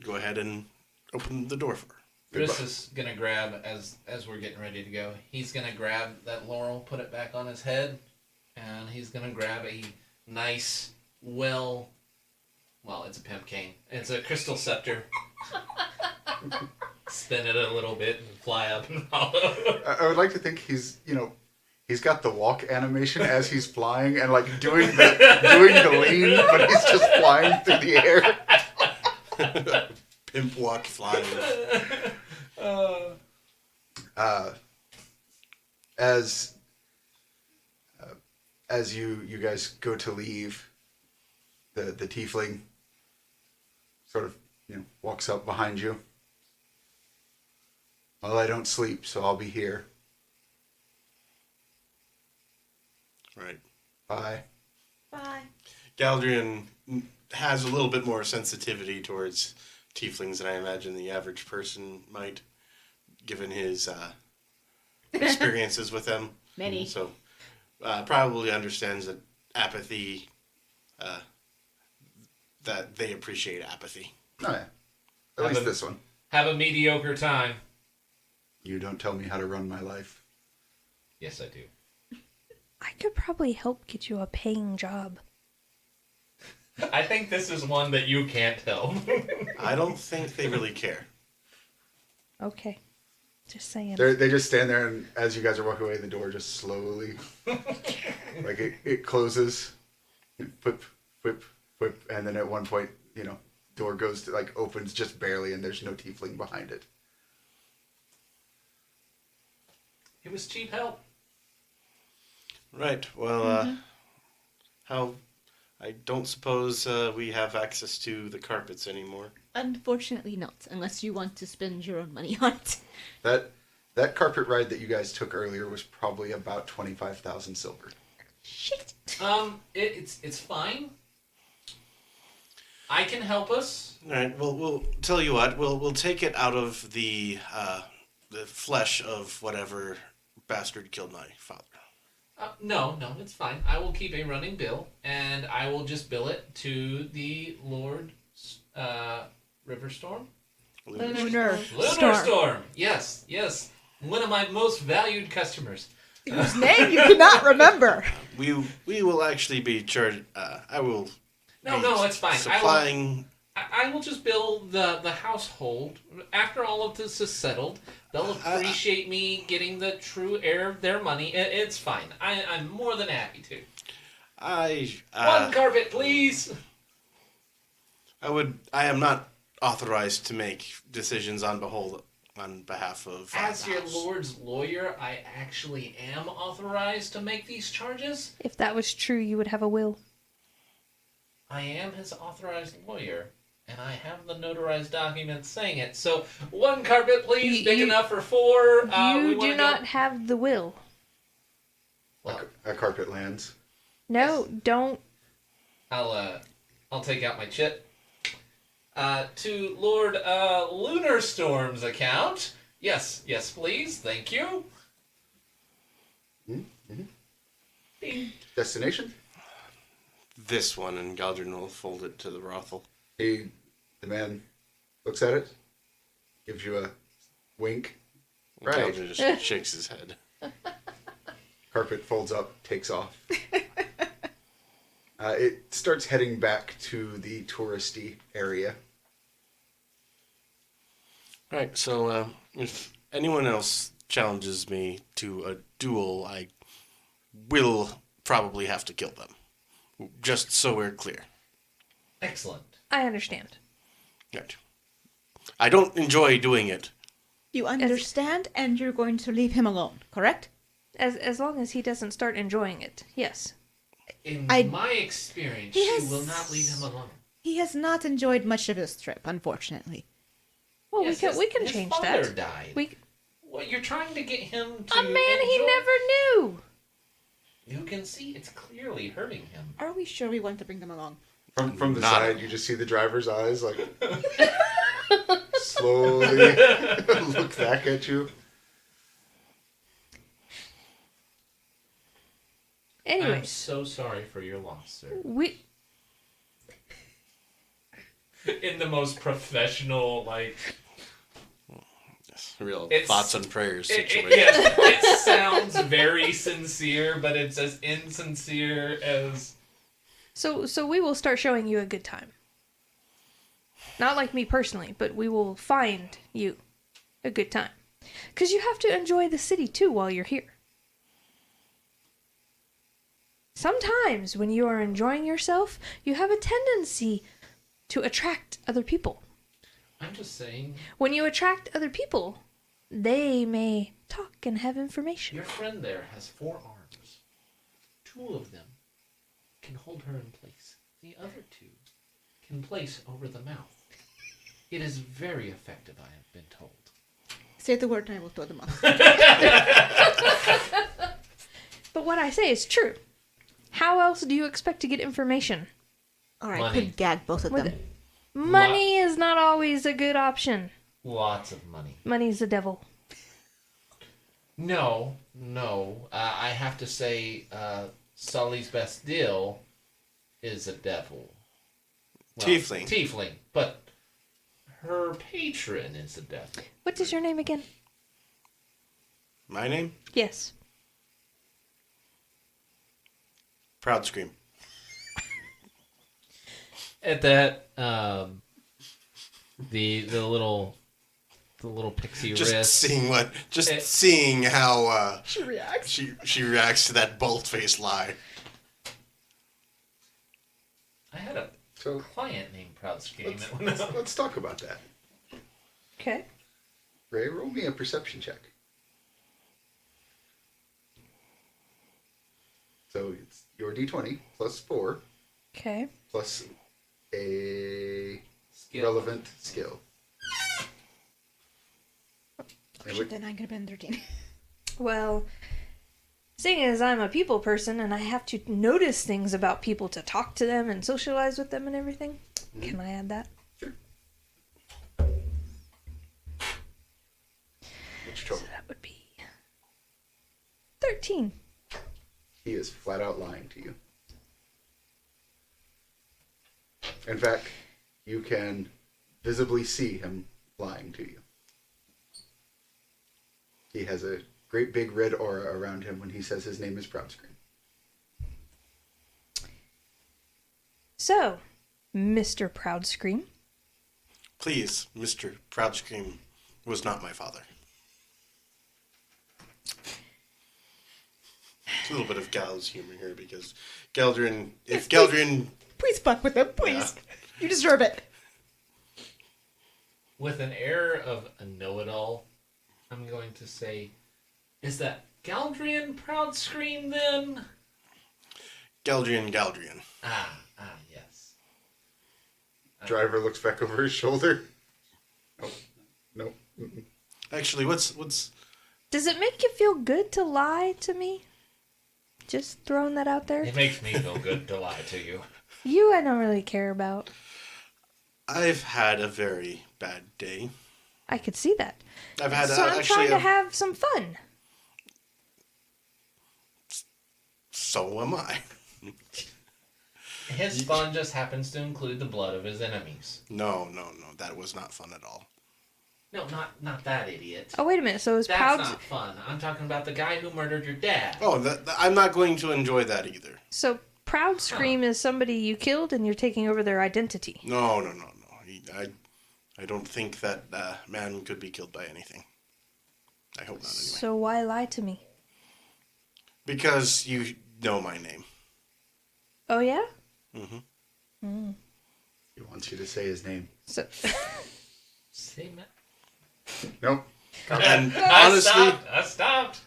go ahead and open the door for her.
Rhys is gonna grab as we're getting ready to go. He's gonna grab that laurel, put it back on his head, and he's gonna grab a nice, well, it's a pimp cane. It's a crystal scepter. Spin it a little bit and fly up and follow.
I would like to think he's got the walk animation as he's flying and like doing the lean, but he's just flying through the air.
Pimp walk flying.
As you guys go to leave, the tiefling sort of walks up behind you. Well, I don't sleep, so I'll be here.
Right.
Bye.
Bye.
Galdrien has a little bit more sensitivity towards tieflings than I imagine the average person might, given his experiences with them.
Many.
So, probably understands that apathy, that they appreciate apathy.
Oh yeah. At least this one.
Have a mediocre time.
You don't tell me how to run my life.
Yes, I do.
I could probably help get you a paying job.
I think this is one that you can't help.
I don't think they really care.
Okay. Just saying.
They just stand there, and as you guys are walking away, the door just slowly, like it closes, whip, whip, whip, and then at one point, door goes to opens just barely, and there's no tiefling behind it.
It was cheap help.
Right. Well, how? I don't suppose we have access to the carpets anymore.
Unfortunately not, unless you want to spend your own money on it.
That carpet ride that you guys took earlier was probably about 25,000 silver.
Shit.
It's fine. I can help us.
All right. Well, we'll tell you what. We'll take it out of the flesh of whatever bastard killed my father.
No, it's fine. I will keep a running bill, and I will just bill it to the Lord Riverstorm.
Lunar
Storm. Yes. One of my most valued customers.
Whose name you cannot remember.
We will actually be charged. I will.
No, it's fine.
Supplying.
I will just bill the household. After all of this is settled, they'll appreciate me getting the true heir of their money. It's fine. I'm more than happy to. One carpet, please.
I am not authorized to make decisions on behalf of.
As
the
your
house.
lord's lawyer, I actually am authorized to make these charges.
If that was true, you would have a will.
I am his authorized lawyer, and I have the notarized document saying it. So, one carpet, please, big enough for four.
You do not have the will.
Well,
A carpet lands.
No, don't.
I'll take out my chit. To Lord Lunarstorm's account. Yes, please. Thank you. Ding.
Destination?
This one, and Galdrien will fold it to the brothel.
The man looks at it, gives you a wink. Right.
Galdrien just shakes his head.
Carpet folds up, takes off. It starts heading back to the touristy area.
All right, so if anyone else challenges me to a duel, I will probably have to kill them. Just so we're clear.
Excellent.
I understand.
Right. I don't enjoy doing it.
You understand, and you're going to leave him alone, correct?
As long as he doesn't start enjoying it. Yes.
In
I-
my experience,
He
she
has-
will not leave him alone.
He has not enjoyed much of this trip, unfortunately.
Well,
Yes,
we can
his
change
father
that.
died.
We
Well, you're trying to get him to
a man he
enjoy-
never knew.
You can see it's clearly hurting him.
Are we sure we want to bring them along?
From the
Not-
side, you just see the driver's eyes, like, slowly look back at you.
I'm
Anyways,
so sorry for your loss, sir.
we
In the most professional,
Real
It's-
thoughts and prayers
It,
situation.
it sounds very sincere, but it's as insincere as.
so we will start showing you a good time. Not like me personally, but we will find you a good time. Because you have to enjoy the city too while you're here. Sometimes when you are enjoying yourself, you have a tendency to attract other people.
I'm just saying,
When you attract other people, they may talk and have information.
your friend there has 4 arms. 2 of them can hold her in place. The other 2 can place over the mouth. It is very effective, I have been told.
Say the word and I will throw them off.
But what I say is true. How else do you expect to get information?
Or I
Money.
could gag both of
With
them.
money is not always a good option.
Lots of money.
Money's the devil.
No. I have to say, Sully's best deal is a devil.
Tiefling.
Tiefling, but her patron is a devil.
What is your name again?
My name?
Yes.
Proud Scream.
At that, the little pixie
Just
wrist.
seeing how
She reacts.
she reacts to that bold-faced lie.
I had a
So
client named Proud Scream.
let's,
that
let's,
went
let's talk about that.
Okay.
Ray, roll me a perception check. So it's your d20 plus 4
Okay.
plus a
Skill.
relevant skill. And
Shit, then I'm gonna be 13.
Well, seeing as I'm a people person and I have to notice things about people to talk to them and socialize with them and everything, can I add that?
Sure. What's your total?
That would be 13.
He is flat out lying to you. In fact, you can visibly see him lying to you. He has a great big red aura around him when he says his name is Proud Screen.
So, Mr. Proud Scream,
Please, Mr. Proud Scream was not my father. It's a little bit of gallows humor here because Galdrien, if Galdrien,
Please fuck with them, please. You deserve it.
With an air of a know-it-all, I'm going to say, is that Galdrien Proud Scream then?
Galdrien.
Yes.
Driver looks back over his shoulder. Nope. Nope. Mm-mm.
Actually, what's
does it make you feel good to lie to me? Just throwing that out there.
It makes me feel good to lie to you.
You, I don't really care about.
I've had a very bad day.
I could see that.
I've had
So I'm
actually
trying to have some fun.
so am I.
His fun just happens to include the blood of his enemies.
No, that was not fun at all.
No, not that idiot.
Oh, wait a minute. So is
That's
Proud...
not fun. I'm talking about the guy who murdered your dad.
Oh, I'm not going to enjoy that either.
So Proud Scream is somebody you killed and you're taking over their identity.
No. I don't think that man could be killed by anything. I hope not, anyway.
So why lie to me?
Because you know my name.
Oh, yeah?
Mm-hmm.
He wants you to say his name.
So,
Say ma-
Nope.
And honestly,
I stopped.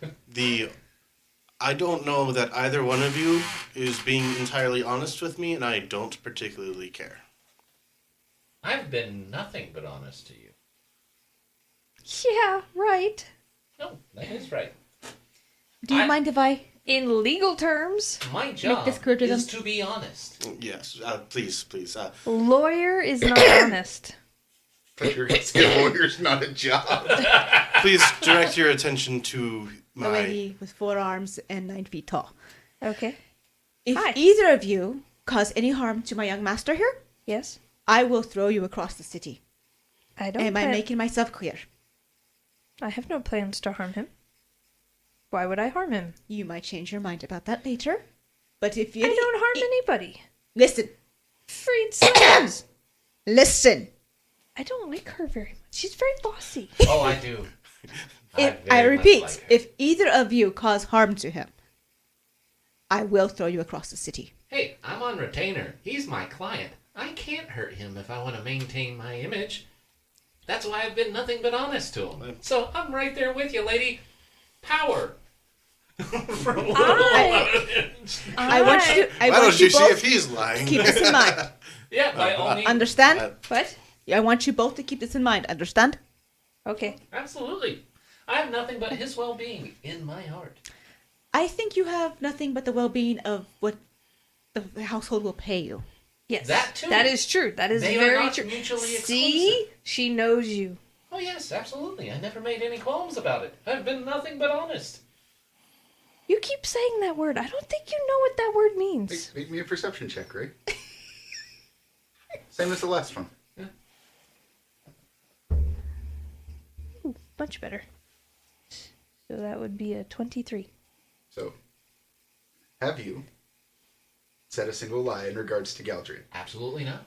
I don't know that either one of you is being entirely honest with me, and I don't particularly care.
I've been nothing but honest to you.
yeah, right.
No, that is right.
Do you mind if I?
In legal terms,
My job
this clear to
is
them?
to be honest.
Yes, please.
lawyer is not honest.
But you're going to say lawyer's not a job.
Please direct your attention to
The
my...
lady with 4 arms and 9 feet tall.
Okay.
If
Hi.
either of you cause any harm to my young master here,
Yes.
I will throw you across the city.
I don't.
Am I making myself clear?
I have no plans to harm him. Why would I harm him?
You might change your mind about that later. But if you
I don't harm anybody.
listen,
Freed slaves.
listen.
I don't like her very much. She's very bossy.
Oh, I do.
I
very much
repeat,
like her.
if either of you cause harm to him, I will throw you across the city.
Hey, I'm on retainer. He's my client. I can't hurt him if I want to maintain my image. That's why I've been nothing but honest to him. So I'm right there with you, lady. Power. From
I want you. I
Why
want
don't you see
both
if he's lying?
to keep this in mind.
Yeah, by all means.
Understand?
What?
I want you both to keep this in mind. Understand?
Okay.
Absolutely. I have nothing but his well-being in my heart.
I think you have nothing but the well-being of what the household will pay you.
Yes.
That too.
That is true. That is
They are
very
not
true.
mutually
See?
exclusive.
She knows you.
Oh yes, absolutely. I never made any qualms about it. I've been nothing but honest.
You keep saying that word. I don't think you know what that word means.
Make me a perception check, Ray. Same as the last one.
Ooh, much better. So that would be a 23.
So, have you said a single lie in regards to Galdrien?
Absolutely not.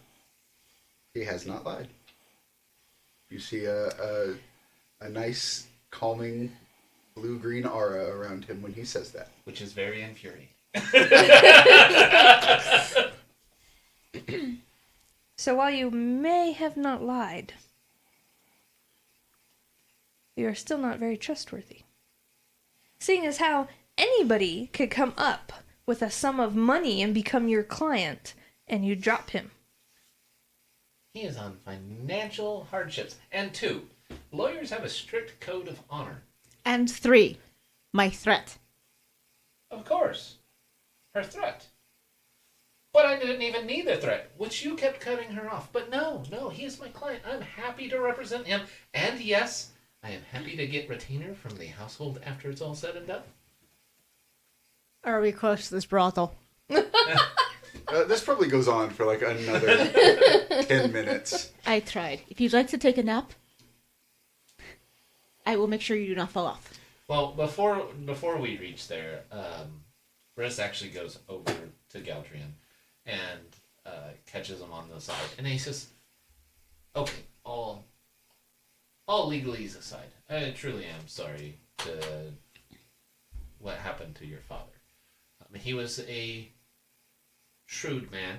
He has not lied. You see a nice, calming, blue-green aura around him when he says that.
Which is very infuriating.
So while you may have not lied, you are still not very trustworthy. Seeing as how anybody could come up with a sum of money and become your client, and you drop him.
He is on financial hardships. And 2, lawyers have a strict code of honor.
And 3, my threat.
Of course. Her threat. But I didn't even need the threat, which you kept cutting her off. But no, he is my client. I'm happy to represent him. And yes, I am happy to get retainer from the household after it's all said and done.
Are we close to this brothel?
This probably goes on for like another 10 minutes.
I tried. If you'd like to take a nap, I will make sure you do not fall off.
Well, before we reach there, Rhys actually goes over to Galdrien and catches him on the side. And he says, okay, all legalese aside, I truly am sorry to what happened to your father. He was a shrewd man.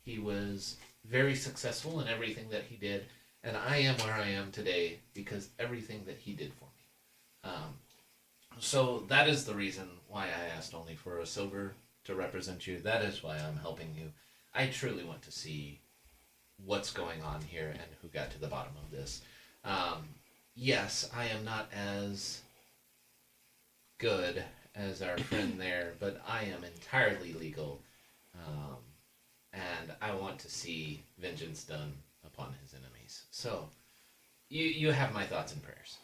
He was very successful in everything that he did, and I am where I am today because everything that he did for me. So that is the reason why I asked only for a silver to represent you. That is why I'm helping you. I truly want to see what's going on here and who got to the bottom of this. Yes, I am not as good as our friend there, but I am entirely legal. And I want to see vengeance done upon his enemies. So, you have my thoughts and prayers.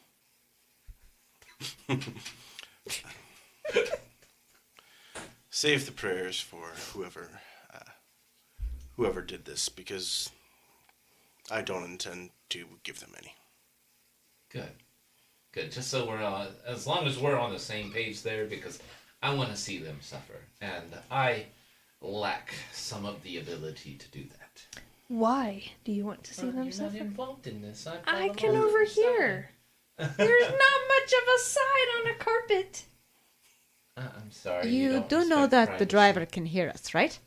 Save the prayers for whoever did this, because I don't intend to give them any.
Good. Just so we're as long as we're on the same page there, because I want to see them suffer, and I lack some of the ability to do that.
Why do you want to see
Well,
them
you're
suffer?
not involved in this.
I can overhear. There's not much of a sign on a carpet.
I'm sorry.
You
don't
do know
respect
that the
privacy.
driver can hear us, right?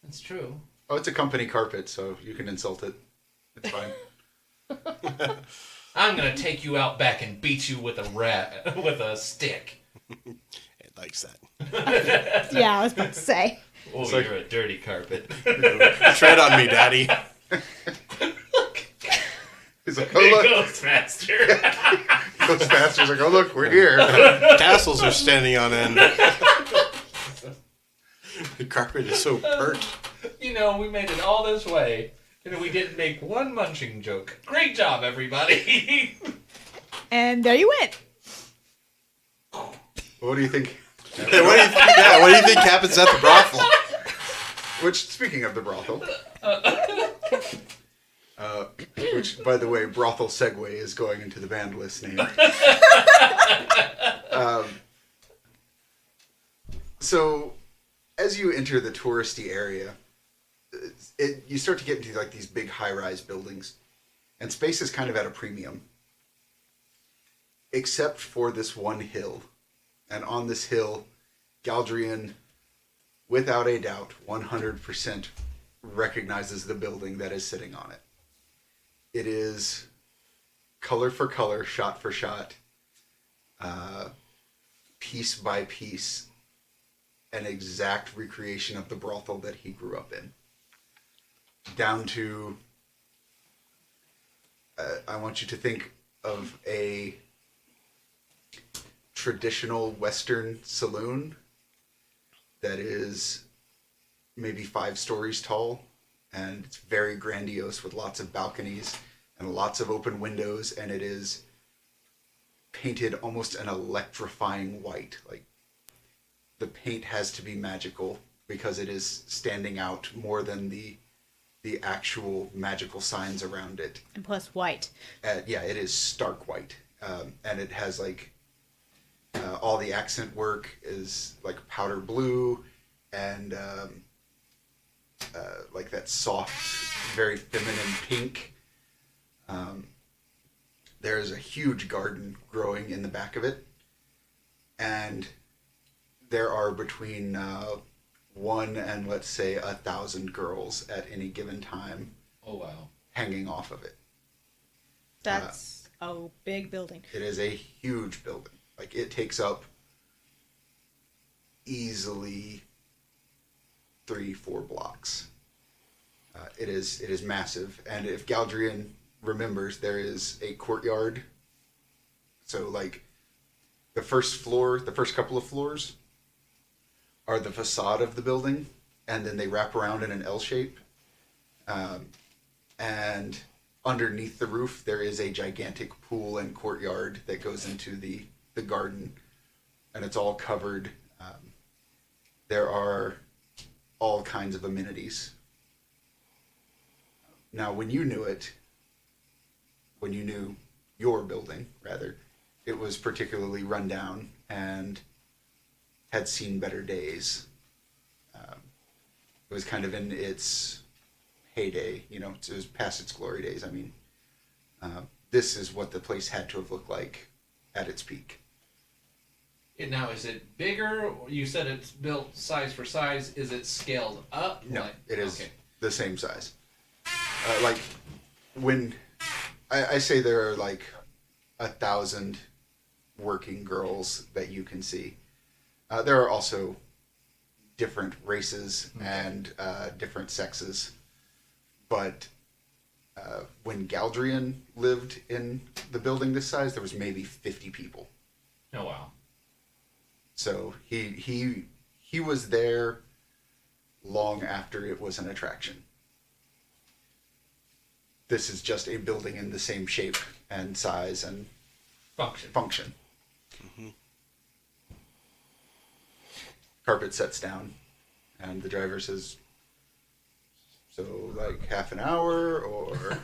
That's true.
Oh, it's a company carpet, so you can insult it. It's fine.
I'm gonna take you out back and beat you with a stick.
It likes that.
Yeah, I was about to say.
Oh,
It's like-
you're a dirty carpet.
Tread on me, Daddy.
He's like, oh
It
look,
goes faster.
goes faster. He's like, oh look, we're here.
Castles are standing on end. The carpet is so pert.
You know, we made it all this way, and we didn't make one munching joke. Great job, everybody.
And there you went.
What do you think?
Hey, what do you think happens at the brothel?
Which, speaking of the brothel, which, by the way, brothel segue is going into the band list name. So, as you enter the touristy area, you start to get into like these big high-rise buildings, and space is kind of at a premium, except for this one hill. And on this hill, Galdrien, without a doubt, 100% recognizes the building that is sitting on it. It is color for color, shot for shot, piece by piece, an exact recreation of the brothel that he grew up in. Down to, I want you to think of a traditional Western saloon that is maybe 5 stories tall, and it's very grandiose with lots of balconies and lots of open windows, and it is painted almost an electrifying white. Like, the paint has to be magical because it is standing out more than the actual magical signs around it.
And plus white.
Yeah, it is stark white, and it has like all the accent work is like powder blue and like that soft, very feminine pink. There's a huge garden growing in the back of it, and there are between 1 and let's say 1,000 girls at any given time
Oh, wow.
hanging off of it.
That's a big building.
It is a huge building. Like, it takes up easily 3-4 blocks. It is massive. And if Galdrien remembers, there is a courtyard. So, like, the first couple of floors are the facade of the building, and then they wrap around in an L shape. And underneath the roof, there is a gigantic pool and courtyard that goes into the garden, and it's all covered. There are all kinds of amenities. Now, when you knew your building, rather, it was particularly run down and had seen better days. It was kind of in its heyday, it was past its glory days. I mean, this is what the place had to have looked like at its peak.
Now, is it bigger? You said it's built size for size. Is it scaled up?
No,
Like-
it is
Okay.
the same size. Like, when I say there are like 1,000 working girls that you can see, there are also different races and different sexes. But when Galdrien lived in the building this size, there was maybe 50 people.
Oh, wow.
So he was there long after it was an attraction. This is just a building in the same shape and size and function.
Mm-hmm.
Carpet sets down, and the driver says, "So, like half an hour, or?"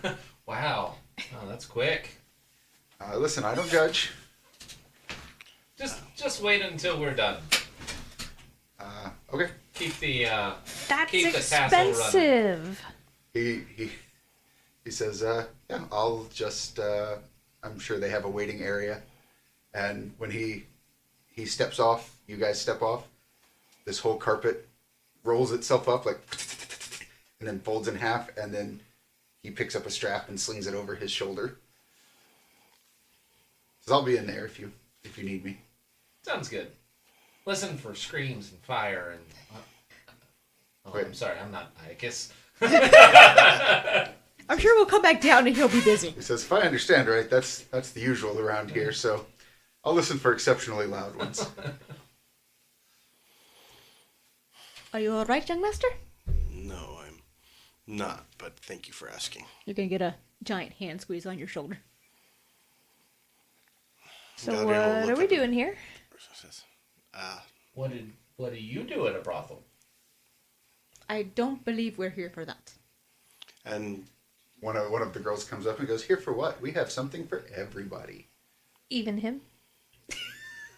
Wow. Oh, that's quick.
Listen, I don't judge.
Just wait until we're done.
Okay.
Keep the
That's
keep the tassel running.
expensive.
He says, yeah, I'll just, I'm sure they have a waiting area. And when he steps off, you guys step off, this whole carpet rolls itself up like, and then folds in half, and then he picks up a strap and slings it over his shoulder. So I'll be in there if you need me.
Sounds good. Listen for screams and fire and.
Wait.
I'm sorry. I'm not. I guess.
I'm sure we'll come back down and he'll be busy.
He says, if I understand right, that's the usual around here, so I'll listen for exceptionally loud ones.
Are you all right, young master?
No, I'm not, but thank you for asking.
You're gonna get a giant hand squeeze on your shoulder.
So
Galdrien will
what are
look
we
at him.
doing here?
What do you do at a brothel?
I don't believe we're here for that.
And
One of the girls comes up and goes, here for what? We have something for everybody.
Even him?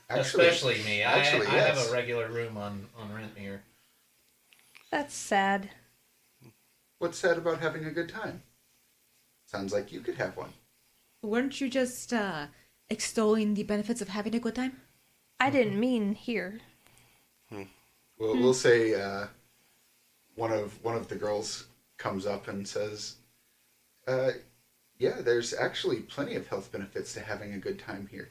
Especially me. I
yes.
have a regular room on rent here.
That's sad.
What's sad about having a good time? Sounds like you could have one.
Weren't you just extolling the benefits of having a good time?
I didn't mean here.
We'll say one of the girls comes up and says, yeah, there's actually plenty of health benefits to having a good time here.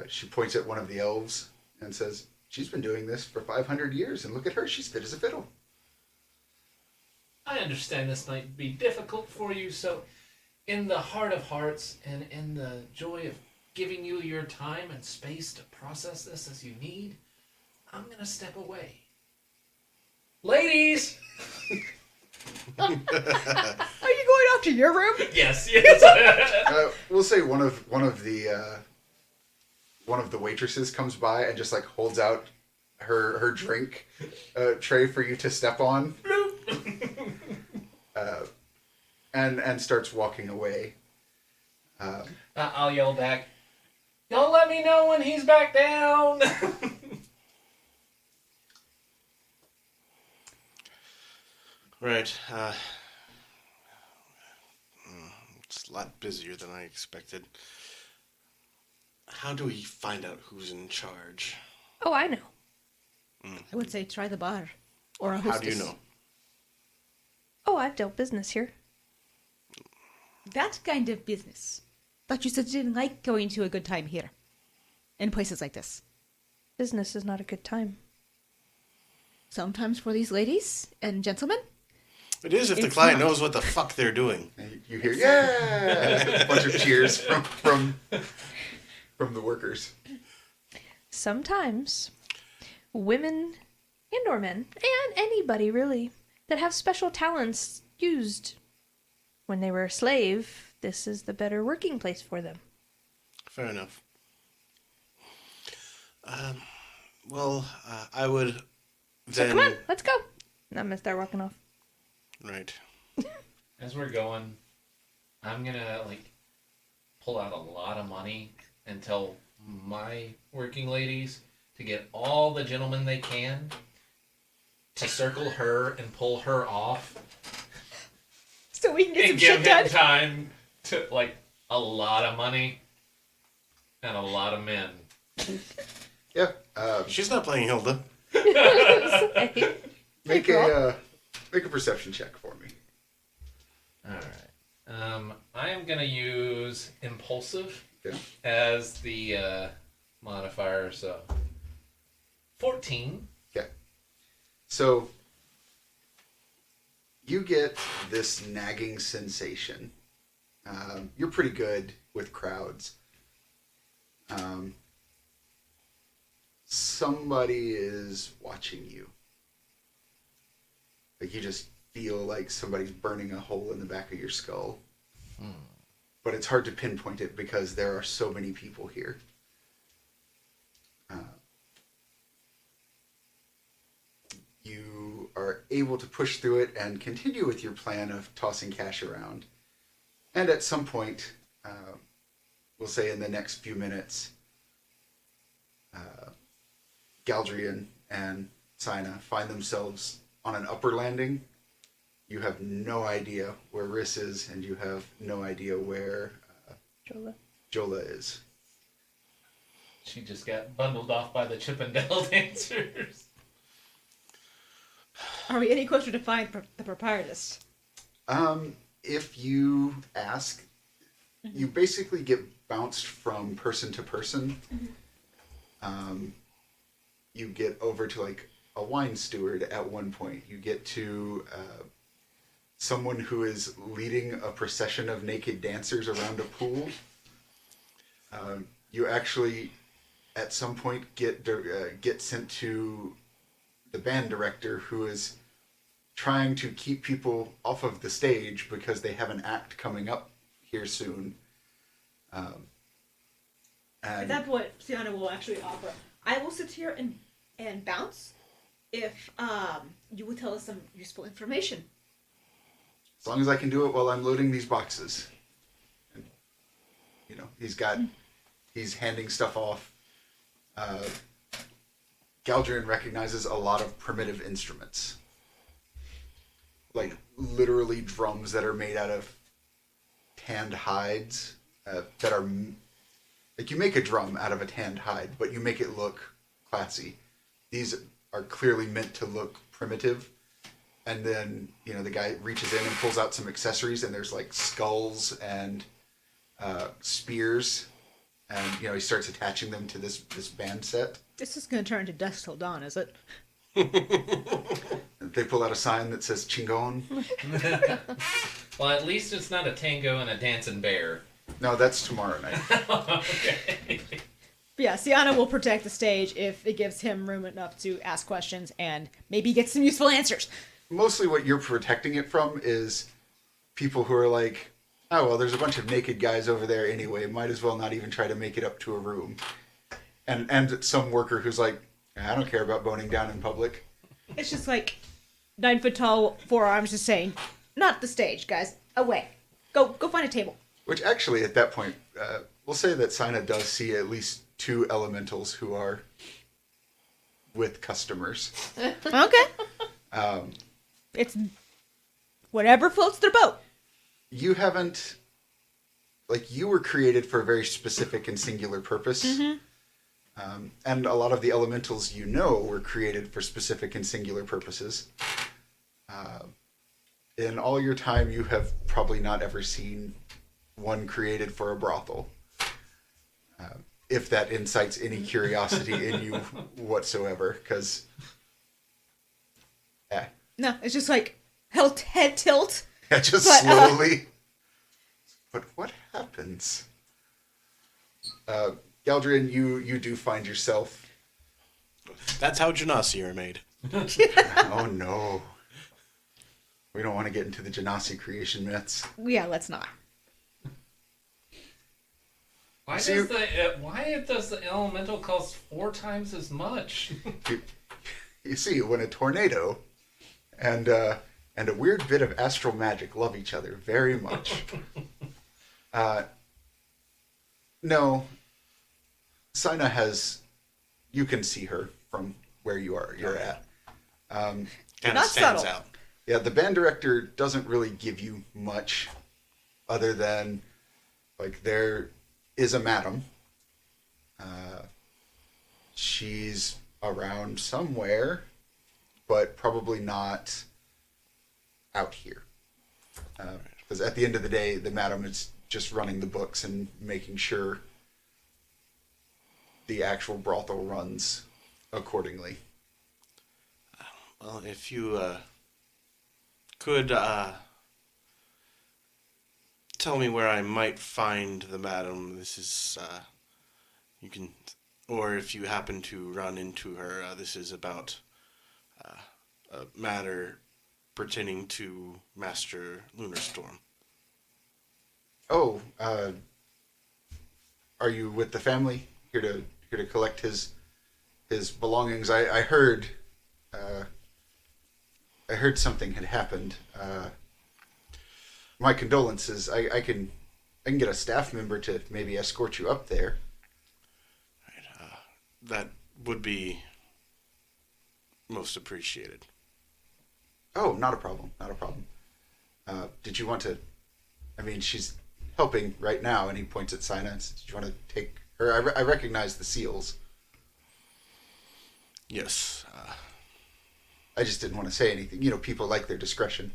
She points at one of the elves and says, she's been doing this for 500 years, and look at her, she's fit as a fiddle.
I understand this might be difficult for you, so in the heart of hearts and in the joy of giving you your time and space to process this as you need, I'm going to step away. Ladies!
Are you going off to your room?
Yes, yes.
We'll say one of the waitresses comes by and just like holds out her drink tray for you to step on, and starts walking away.
I'll yell back, don't let me know when he's back down!
right, it's a lot busier than I expected. How do we find out who's in charge?
Oh, I know.
I would say try the bar. Or a
How
hostess.
do you know?
Oh, I've dealt business here.
That kind of business. But you said you didn't like going to a good time here. In places like this.
Business is not a good time.
Sometimes for these ladies and gentlemen.
It is if the
It's
client
not.
knows what the fuck they're doing.
And you hear, yeah, a bunch of cheers from the workers.
Sometimes women and or men, and anybody really, that have special talents used when they were a slave, this is the better working place for them.
Fair enough. I would then...
So come on, let's go. And I'm gonna start walking off.
Right.
As we're going, I'm gonna pull out a lot of money and tell my working ladies to get all the gentlemen they can to circle her and pull her off
So we can get some
and give
shit
him
done.
time to a lot of money and a lot of men.
Yeah.
She's not playing Hilda.
Make a perception check for me.
All right. I am gonna use impulsive
Okay.
as the modifier, so 14.
Okay. So you get this nagging sensation. You're pretty good with crowds. Somebody is watching you. Like you just feel like somebody's burning a hole in the back of your skull. But it's hard to pinpoint it because there are so many people here. You are able to push through it and continue with your plan of tossing cash around. And at some point, we'll say in the next few minutes, Galdrien and Saiyna find themselves on an upper landing. You have no idea where Rhys is, and you have no idea where
Jola.
Jola is.
She just got bundled off by the Chippendale dancers.
Are we any closer to find the proprietress?
If you ask, you basically get bounced from person to person. You get over to like a wine steward at one point. You get to someone who is leading a procession of naked dancers around a pool. You actually, at some point, get sent to the band director, who is trying to keep people off of the stage because they have an act coming up here soon.
At
And
that point, Saiyna will actually offer, I will sit here and bounce if you will tell us some useful information.
as long as I can do it while I'm loading these boxes. And, he's handing stuff off. Galdrien recognizes a lot of primitive instruments. Like, literally drums that are made out of tanned hides, that are... Like, you make a drum out of a tanned hide, but you make it look classy. These are clearly meant to look primitive. And then, the guy reaches in and pulls out some accessories, and there's, like, skulls and spears. And, he starts attaching them to this band set.
This is going to turn into Dusk Till Dawn, is it?
They pull out a sign that says Chingon.
Well, at least it's not a tango and a dancing bear.
No, that's tomorrow night.
Okay.
But yeah, Saiyna will protect the stage if it gives him room enough to ask questions and maybe get some useful answers.
Mostly what you're protecting it from is people who are like, oh, well, there's a bunch of naked guys over there anyway. Might as well not even try to make it up to a room. And some worker who's like, I don't care about boning down in public.
It's just like 9 foot tall forearms just saying, not the stage, guys. Away. Go find a table.
Which actually, at that point, we'll say that Saiyna does see at least 2 elementals who are with customers.
Okay. It's whatever floats their boat.
You haven't... Like, you were created for a very specific and singular purpose.
Mm-hmm.
And a lot of the elementals were created for specific and singular purposes. In all your time, you have probably not ever seen one created for a brothel. If that incites any curiosity in you whatsoever, because...
No, it's just like head tilt.
Yeah, just
But,
slowly. But what happens? Galdrien, you do find yourself...
That's how Genasi are made.
Oh no. We don't want to get into the Genasi creation myths.
Yeah, let's not.
Why
So
does the elemental cost 4 times as much?
You see, when a tornado and a weird bit of astral magic love each other very much. No, Saiyna has... You can see her from where you're at.
Kind
Not
of stands
subtle.
out.
Yeah, the band director doesn't really give you much other than, like, there is a madam. She's around somewhere, but probably not out here. Because at the end of the day, the madam is just running the books and making sure the actual brothel runs accordingly.
Well, if you could tell me where I might find the madam, this is you can, or if you happen to run into her, this is about a matter pertaining to Master Lunarstorm.
Oh, are you with the family here to collect his belongings? I heard something had happened. My condolences. I can get a staff member to maybe escort you up there.
That would be most appreciated.
Oh, not a problem. Not a problem. Did you want to? I mean, she's helping right now, and he points at Saiyna. Did you want to take her? I recognize the seals.
Yes.
I just didn't want to say anything. You know, people like their discretion.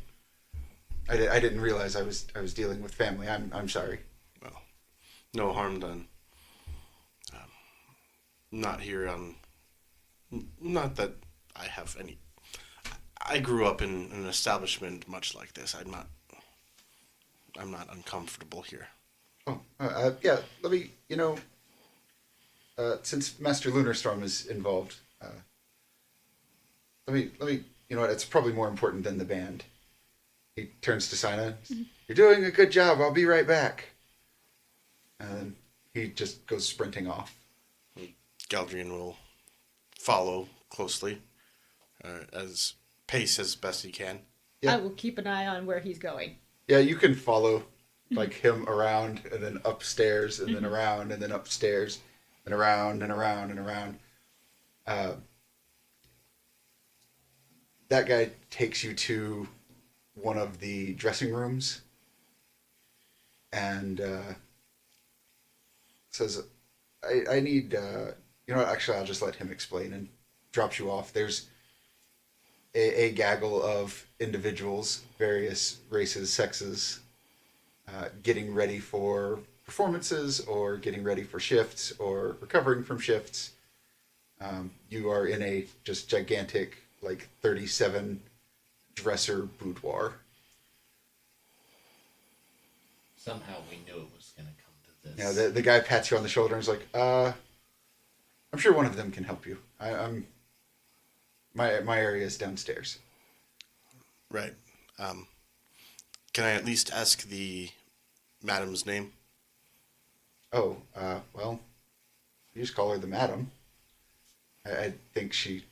I didn't realize I was dealing with family. I'm sorry.
Well, no harm done. Not here on. Not that I have any. I grew up in an establishment much like this. I'm not uncomfortable here.
Oh, yeah. Let me. You know, since Master Lunarstorm is involved, let me. You know what? It's probably more important than the band. He turns to Saiyna. You're doing a good job. I'll be right back. And then he just goes sprinting off.
Galdrien will follow closely, as pace as best he can.
Yeah.
I will keep an eye on where he's going.
Yeah, you can follow like him around and then upstairs and then around and then upstairs and around and around and around. That guy takes you to one of the dressing rooms and says, I need, you know what, actually I'll just let him explain, and drops you off. There's a gaggle of individuals, various races, sexes, getting ready for performances or getting ready for shifts or recovering from shifts. You are in a just gigantic, like 37 dresser boudoir.
Somehow we knew it was going to come to this.
Yeah, the guy pats you on the shoulder and is like, I'm sure one of them can help you. My area is downstairs.
Right. Can I at least ask the madam's name?
Oh, well, you just call her the madam. I think she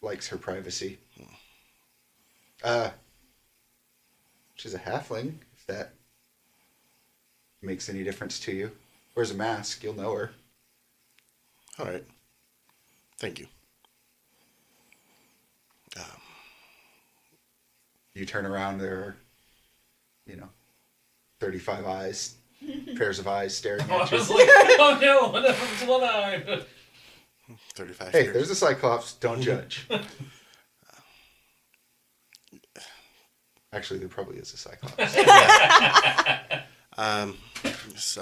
likes her privacy. She's a halfling, if that makes any difference to you. Wears a mask, you'll know her.
All right. Thank you.
You turn around, there are, 35 eyes, pairs of eyes staring
I
at you.
was like, oh no, one of them's one-eyed.
35
Hey,
years.
there's a Cyclops, don't judge. Actually, there probably is a Cyclops.
Yes,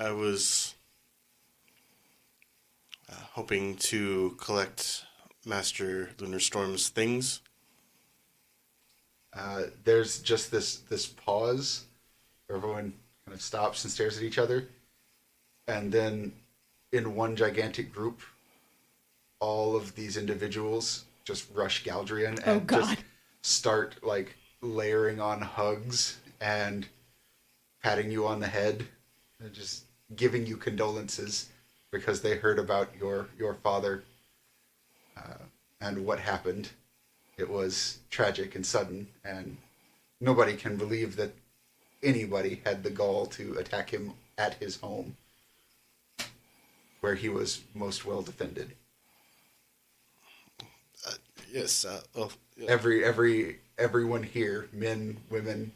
I was hoping to collect Master Lunarstorm's things.
There's just this pause where everyone kind of stops and stares at each other. And then in one gigantic group, all of these individuals just rush Galdrien and just start like layering on hugs and patting you on the head and just giving you condolences because they heard about your father and what happened. It was tragic and sudden, and nobody can believe that anybody had the gall to attack him at his home, where he was most well defended.
Yes. Well, yeah.
Everyone here, men, women,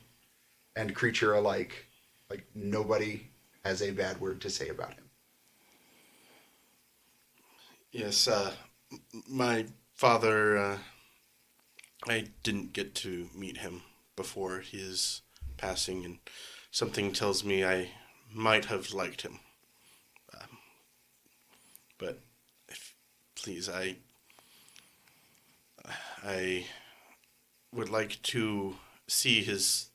and creature alike, like nobody has a bad word to say about him.
Yes. My father. I didn't get to meet him before his passing, and something tells me I might have liked him. But please, I would like to see his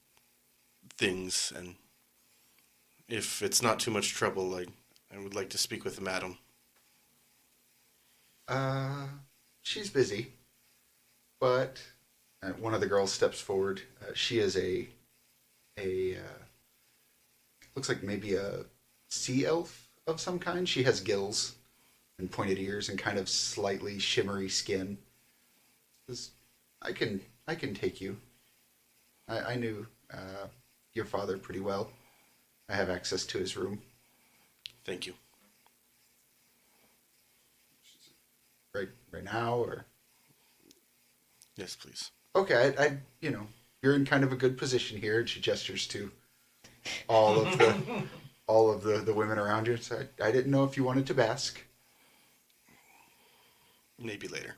things, and if it's not too much trouble, I would like to speak with the madam.
She's busy, but one of the girls steps forward. She is a looks like maybe a sea elf of some kind. She has gills and pointed ears and kind of slightly shimmery skin. I can take you. I knew your father pretty well. I have access to his room.
Thank you.
right now, or?
Yes, please.
Okay, you're in kind of a good position here, and she gestures to all of the women around you. So I didn't know if you wanted to bask.
Maybe later.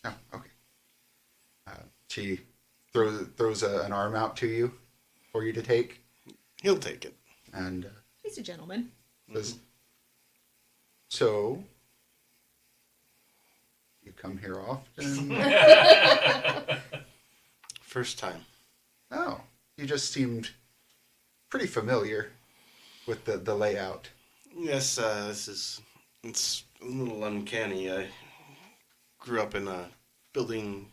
No, okay. She throws an arm out to you for you to take,
He'll take it.
and
He's a gentleman.
says, "So, you come here often?"
First time.
Oh, you just seemed pretty familiar with the layout.
Yes, it's a little uncanny. I grew up in a building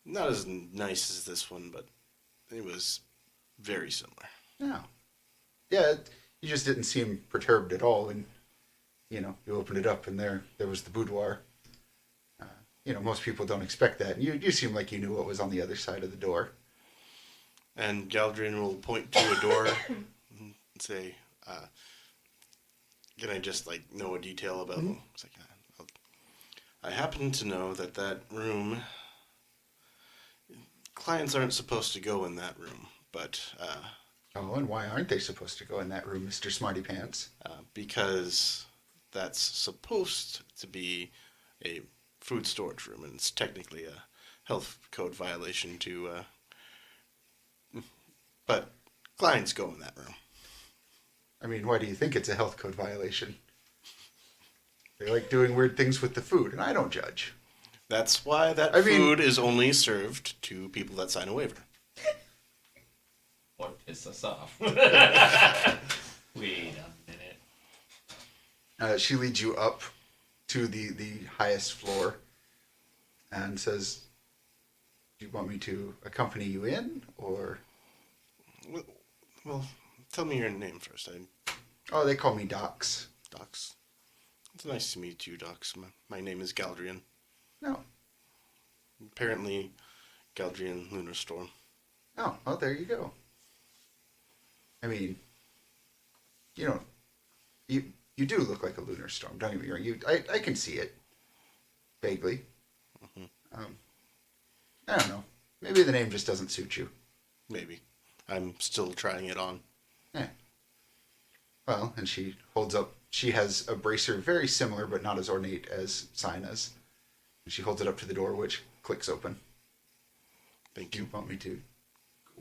not as nice as this one, but it was very similar.
No. Yeah, you just didn't seem perturbed at all when, you opened it up and there was the boudoir. Most people don't expect that. You seem like you knew what was on the other side of the door.
And Galdrien will point to a door and say, can I just, know a detail about it? It's like, I happen to know that room, clients aren't supposed to go in that room, but
Oh, and why aren't they supposed to go in that room, Mr. Smarty Pants?
because that's supposed to be a food storage room, and it's technically a health code violation to, but clients go in that room.
I mean, why do you think it's a health code violation? They like doing weird things with the food, and I don't judge.
That's why food is only served to people that sign a waiver.
Or piss us off. Wait a minute.
She leads you up to the highest floor and says, "Do you want me to accompany you in, or?"
Well, tell me your name first.
Oh, they call me Docs.
Docs. It's nice to meet you, Docs. My name is Galdrien.
No.
Apparently, Galdrien Lunar Storm.
Oh, well, there you go. I mean, you do look like a lunar storm. Don't get me wrong. I can see it vaguely.
Mm-hmm.
I don't know. Maybe the name just doesn't suit you.
Maybe. I'm still trying it on.
Yeah. Well, and she holds up. She has a bracer very similar, but not as ornate as Saiyna's. And she holds it up to the door, which clicks open.
Thank
Do
you.
you want me to go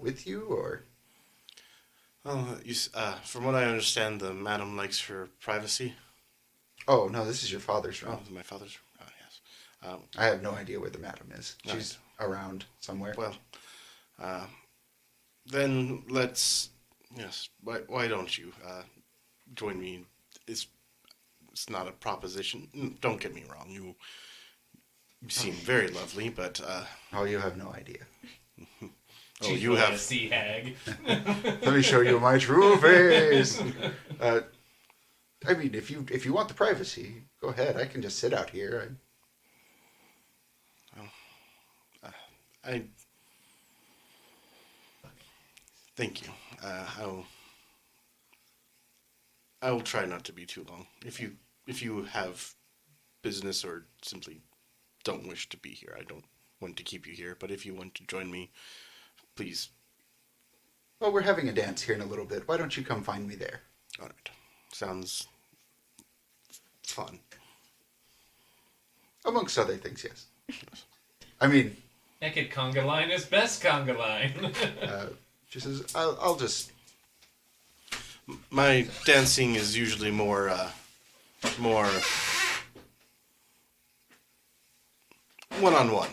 with you, or?
Well, from what I understand, the madam likes her privacy.
Oh no, this is your father's
Oh,
room.
my father's room. Oh, yes.
I have no idea where the madam is.
Right.
She's around somewhere.
Well, then let's. Yes. Why don't you join me? It's not a proposition. Don't get me wrong. You seem very lovely, but
Oh, you have no idea.
oh,
She's
you
really
have.
a sea hag.
Let me show you my true face. I mean, if you want the privacy, go ahead. I can just sit out here.
I thank you. I will try not to be too long. If you have business or simply don't wish to be here, I don't want to keep you here. But if you want to join me, please.
Well, we're having a dance here in a little bit. Why don't you come find me there?
All right. Sounds fun.
Amongst other things, yes. I mean,
Naked conga line is best conga line.
she says, I'll just.
My dancing is usually more one-on-one.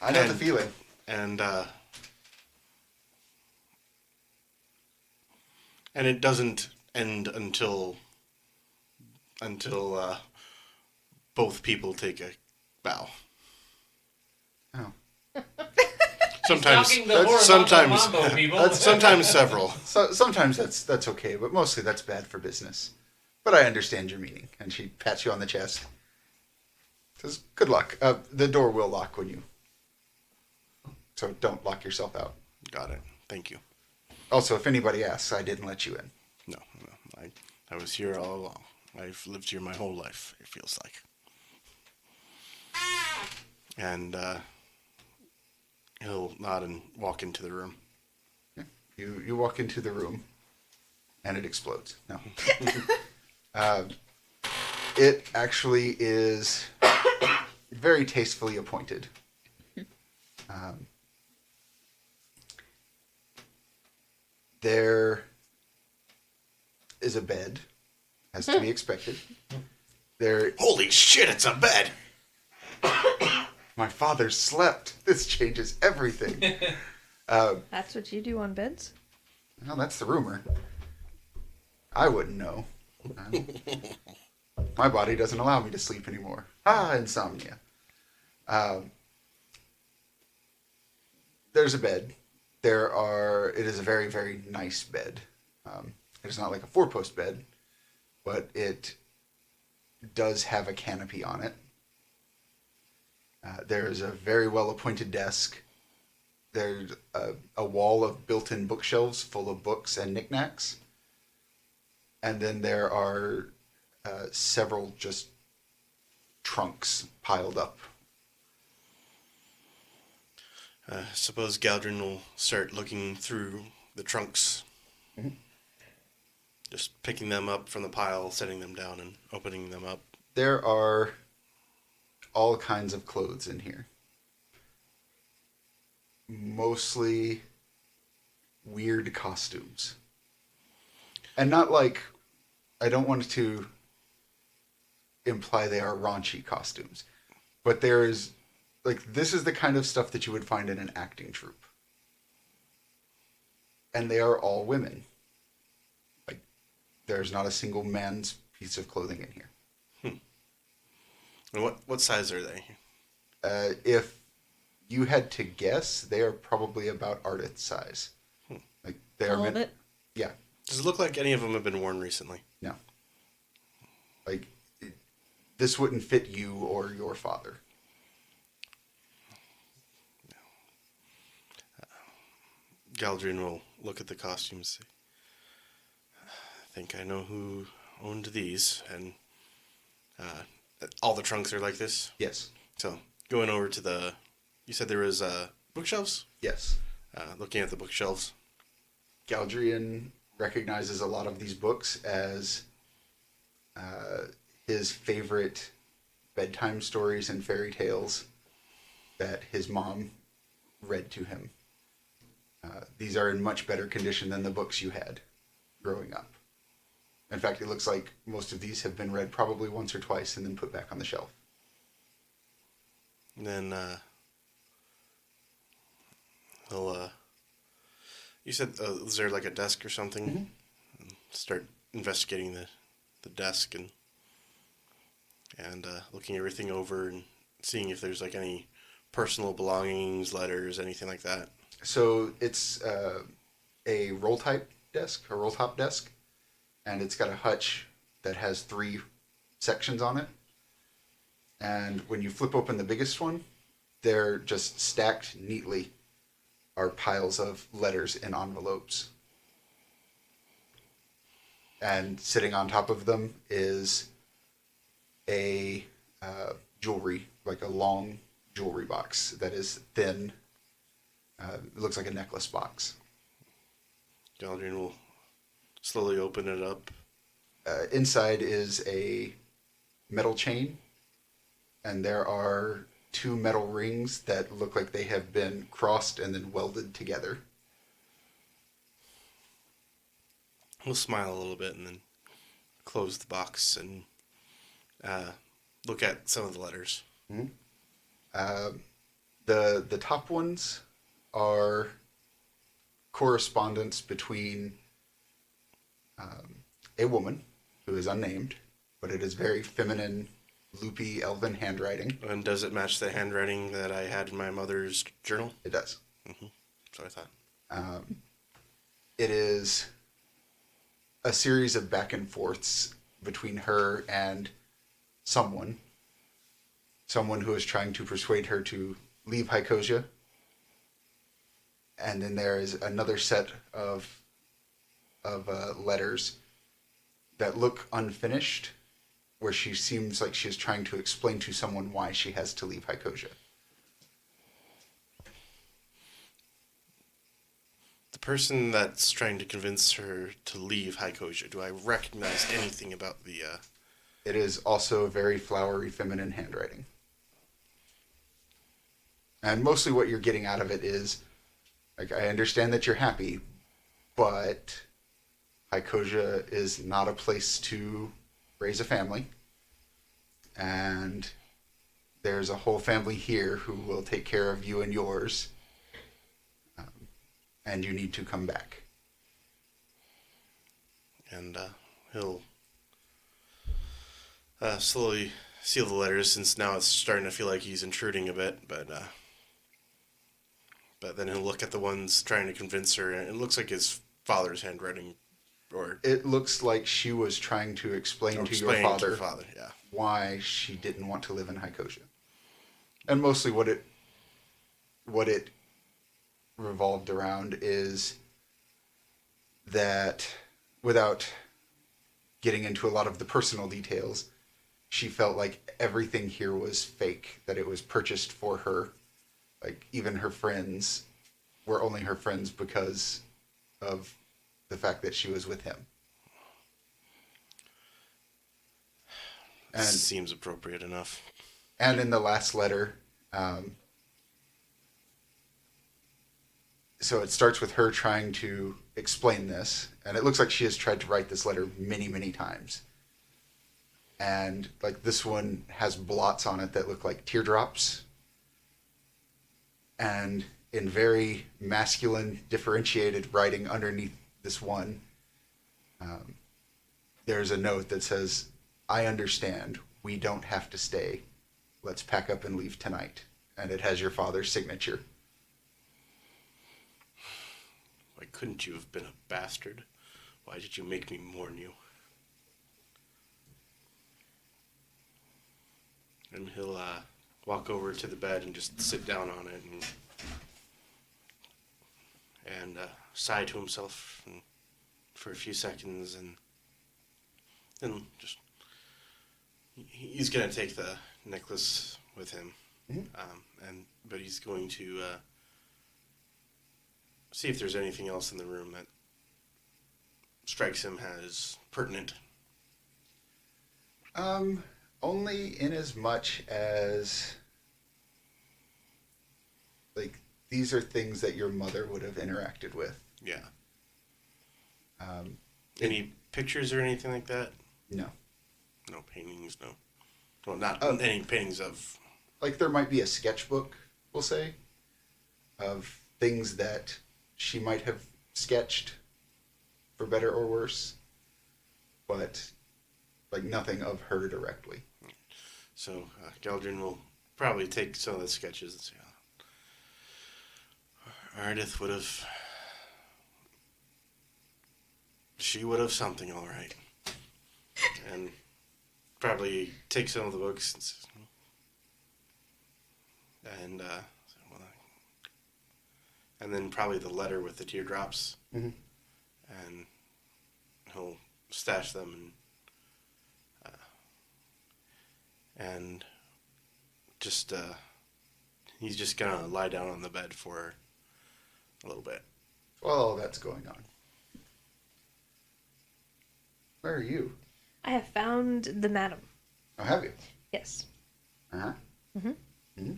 I know the feeling.
And it doesn't end until both people take a bow.
Oh.
Sometimes,
Talking the horizontal
sometimes,
mambo, people.
sometimes several.
So, sometimes that's okay, but mostly that's bad for business. But I understand your meaning. And she pats you on the chest. Says, good luck. The door will lock when you. So don't lock yourself out.
Got it. Thank you.
Also, if anybody asks, I didn't let you in.
No, I was here all along. I've lived here my whole life, it feels like. And he'll nod and walk into the room.
You walk into the room, and it explodes. No. It actually is very tastefully appointed. There is a bed, as to be expected. There,
Holy shit, it's a bed!
my father slept. This changes everything.
That's what you do on beds?
Well, that's the rumor. I wouldn't know. My body doesn't allow me to sleep anymore. Insomnia. There's a bed. It is a very, very nice bed. It is not like a 4-post bed, but it does have a canopy on it. There is a very well-appointed desk. There's a wall of built-in bookshelves full of books and knickknacks. And then there are several just trunks piled up.
Suppose Galdrien will start looking through the trunks.
Mm-hmm.
Just picking them up from the pile, setting them down, and opening them up.
There are all kinds of clothes in here. Mostly weird costumes. And not like, I don't want to imply they are raunchy costumes, but there is, like, this is the kind of stuff that you would find in an acting troupe. And they are all women. Like, there's not a single man's piece of clothing in here.
And what size are they?
If you had to guess, they are probably about Ardith's size. Like, they are
All of it?
Yeah.
Does it look like any of them have been worn recently?
No. Like, this wouldn't fit you or your father.
Galdrien will look at the costumes. I think I know who owned these, and all the trunks are like this.
Yes.
So going over to the, you said there was bookshelves.
Yes.
Looking at the bookshelves.
Galdrien recognizes a lot of these books as his favorite bedtime stories and fairy tales that his mom read to him. These are in much better condition than the books you had growing up. In fact, it looks like most of these have been read probably once or twice and then put back on the shelf.
And then he'll, you said, is there like a desk or something?
Mm-hmm.
Start investigating the desk and looking everything over and seeing if there's like any personal belongings, letters, anything like that.
So it's a roll-type desk, a roll-top desk, and it's got a hutch that has 3 sections on it. And when you flip open the biggest one, they're just stacked neatly are piles of letters in envelopes. And sitting on top of them is a jewelry, like a long jewelry box that is thin. It looks like a necklace box.
Galdrien will slowly open it up.
Inside is a metal chain, and there are 2 metal rings that look like they have been crossed and then welded together.
He'll smile a little bit and then close the box and look at some of the letters.
Mm-hmm. The top ones are correspondence between a woman who is unnamed, but it is very feminine, loopy, elven handwriting.
And does it match the handwriting that I had in my mother's journal?
It does.
Mm-hmm. That's what I thought.
It is a series of back and forths between her and someone who is trying to persuade her to leave Hycosia. And then there is another set of letters that look unfinished, where she seems like she is trying to explain to someone why she has to leave Hycosia.
The person that's trying to convince her to leave Hycosia, do I recognize anything about the...
It is also very flowery, feminine handwriting. And mostly what you're getting out of it is, like, I understand that you're happy, but Hycosia is not a place to raise a family. And there's a whole family here who will take care of you and yours. And you need to come back.
And he'll slowly seal the letters, since now it's starting to feel like he's intruding a bit, but then he'll look at the ones trying to convince her, and it looks like his father's handwriting, or...
It looks like she was trying to explain to your father
Yeah.
why she didn't want to live in Hycosia. And mostly what it revolved around is that, without getting into a lot of the personal details, she felt like everything here was fake, that it was purchased for her. Like, even her friends were only her friends because of the fact that she was with him. And
seems appropriate enough.
And in the last letter, so it starts with her trying to explain this, and it looks like she has tried to write this letter many, many times. And like this one has blots on it that look like teardrops. And in very masculine, differentiated writing underneath this one, there's a note that says, "I understand. We don't have to stay. Let's pack up and leave tonight." And it has your father's signature.
Why couldn't you have been a bastard? Why did you make me mourn you? And he'll walk over to the bed and just sit down on it and sigh to himself for a few seconds, and then just he's gonna take the necklace with him, but he's going to see if there's anything else in the room that strikes him as pertinent.
Only in as much as, like, these are things that your mother would have interacted with.
Yeah. Any pictures or anything like that?
No.
No paintings, no. Well, not any paintings of...
Like, there might be a sketchbook, we'll say, of things that she might have sketched, for better or worse, but, like, nothing of her directly.
So, Galdrien will probably take some of the sketches and say, Ardith would have... She would have something, all right. And probably take some of the books and then probably the letter with the teardrops.
Mm-hmm.
And he'll stash them and just he's just gonna lie down on the bed for a little bit
While all that's going on. Where are you?
I have found the madam.
Oh, have you?
Yes.
Uh-huh.
Mm-hmm.
Mm-hmm.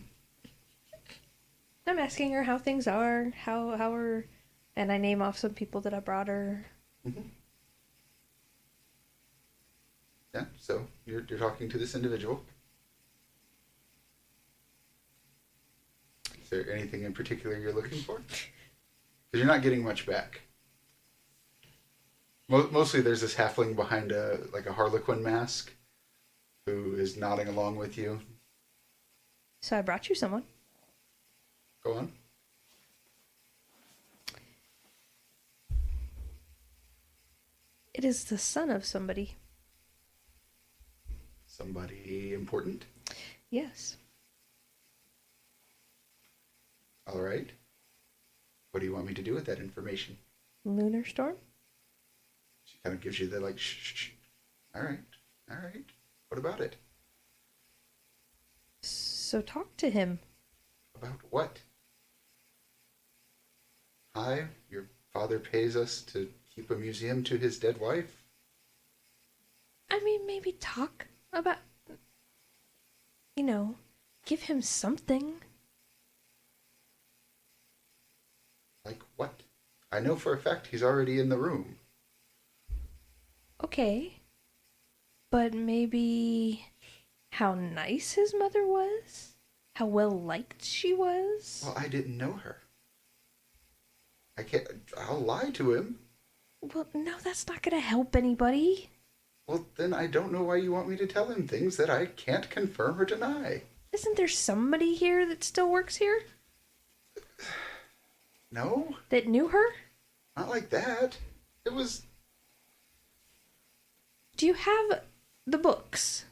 I'm asking her how things are, how her, and I name off some people that I brought her.
Mm-hmm. Yeah, so you're talking to this individual. Is there anything in particular you're looking for? Because you're not getting much back. Mostly there's this halfling behind a harlequin mask who is nodding along with you.
So I brought you someone.
Go on.
It is the son of somebody.
Somebody important?
Yes.
All right. What do you want me to do with that information?
Lunar storm?
She kind of gives you the, like, shh, shh, shh. All right. All right. What about it?
So talk to him.
About what? Hi, your father pays us to keep a museum to his dead wife?
I mean, maybe talk about, give him something.
Like what? I know for a fact he's already in the room.
Okay. But maybe how nice his mother was? How well liked she was?
Well, I didn't know her. I'll lie to him.
Well, no, that's not gonna help anybody.
Well, then I don't know why you want me to tell him things that I can't confirm or deny.
Isn't there somebody here that still works here?
No,
That knew her?
not like that. It was...
Do you have the books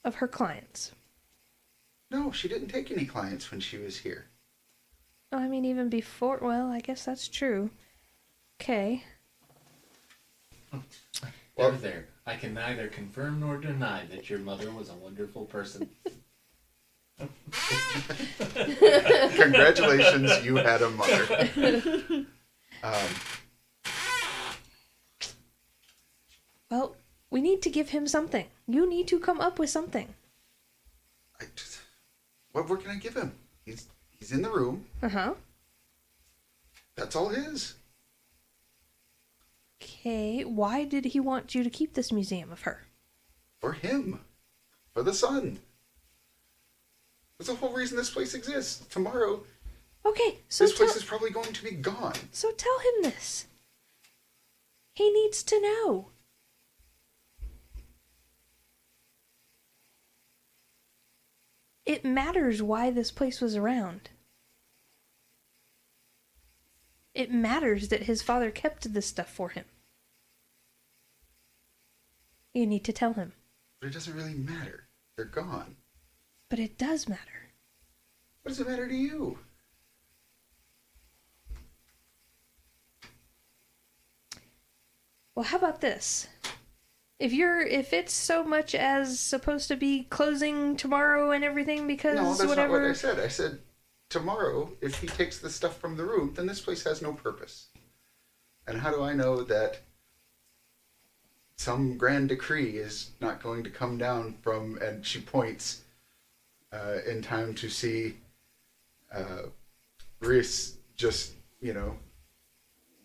of her clients?
No, she didn't take any clients when she was here.
Oh, I mean, even before. Well, I guess that's true. Okay.
There. I can neither confirm nor deny that your mother was a wonderful person.
Congratulations, you had a mother.
Well, we need to give him something. You need to come up with something.
What more can I give him? He's in the room.
Uh-huh.
That's all his.
Okay, why did he want you to keep this museum of her?
For him. For the sun. That's the whole reason this place exists. Tomorrow,
Okay, so
this place is probably going to be gone.
So tell him this. He needs to know. It matters why this place was around. It matters that his father kept this stuff for him. You need to tell him.
But it doesn't really matter. They're gone.
But it does matter.
What does it matter to you?
Well, how about this? If it's so much as supposed to be closing tomorrow and everything because
No, that's
whatever.
not what I said. I said tomorrow, if he takes the stuff from the room, then this place has no purpose. And how do I know that some grand decree is not going to come down from, and she points, in time to see Rhys just,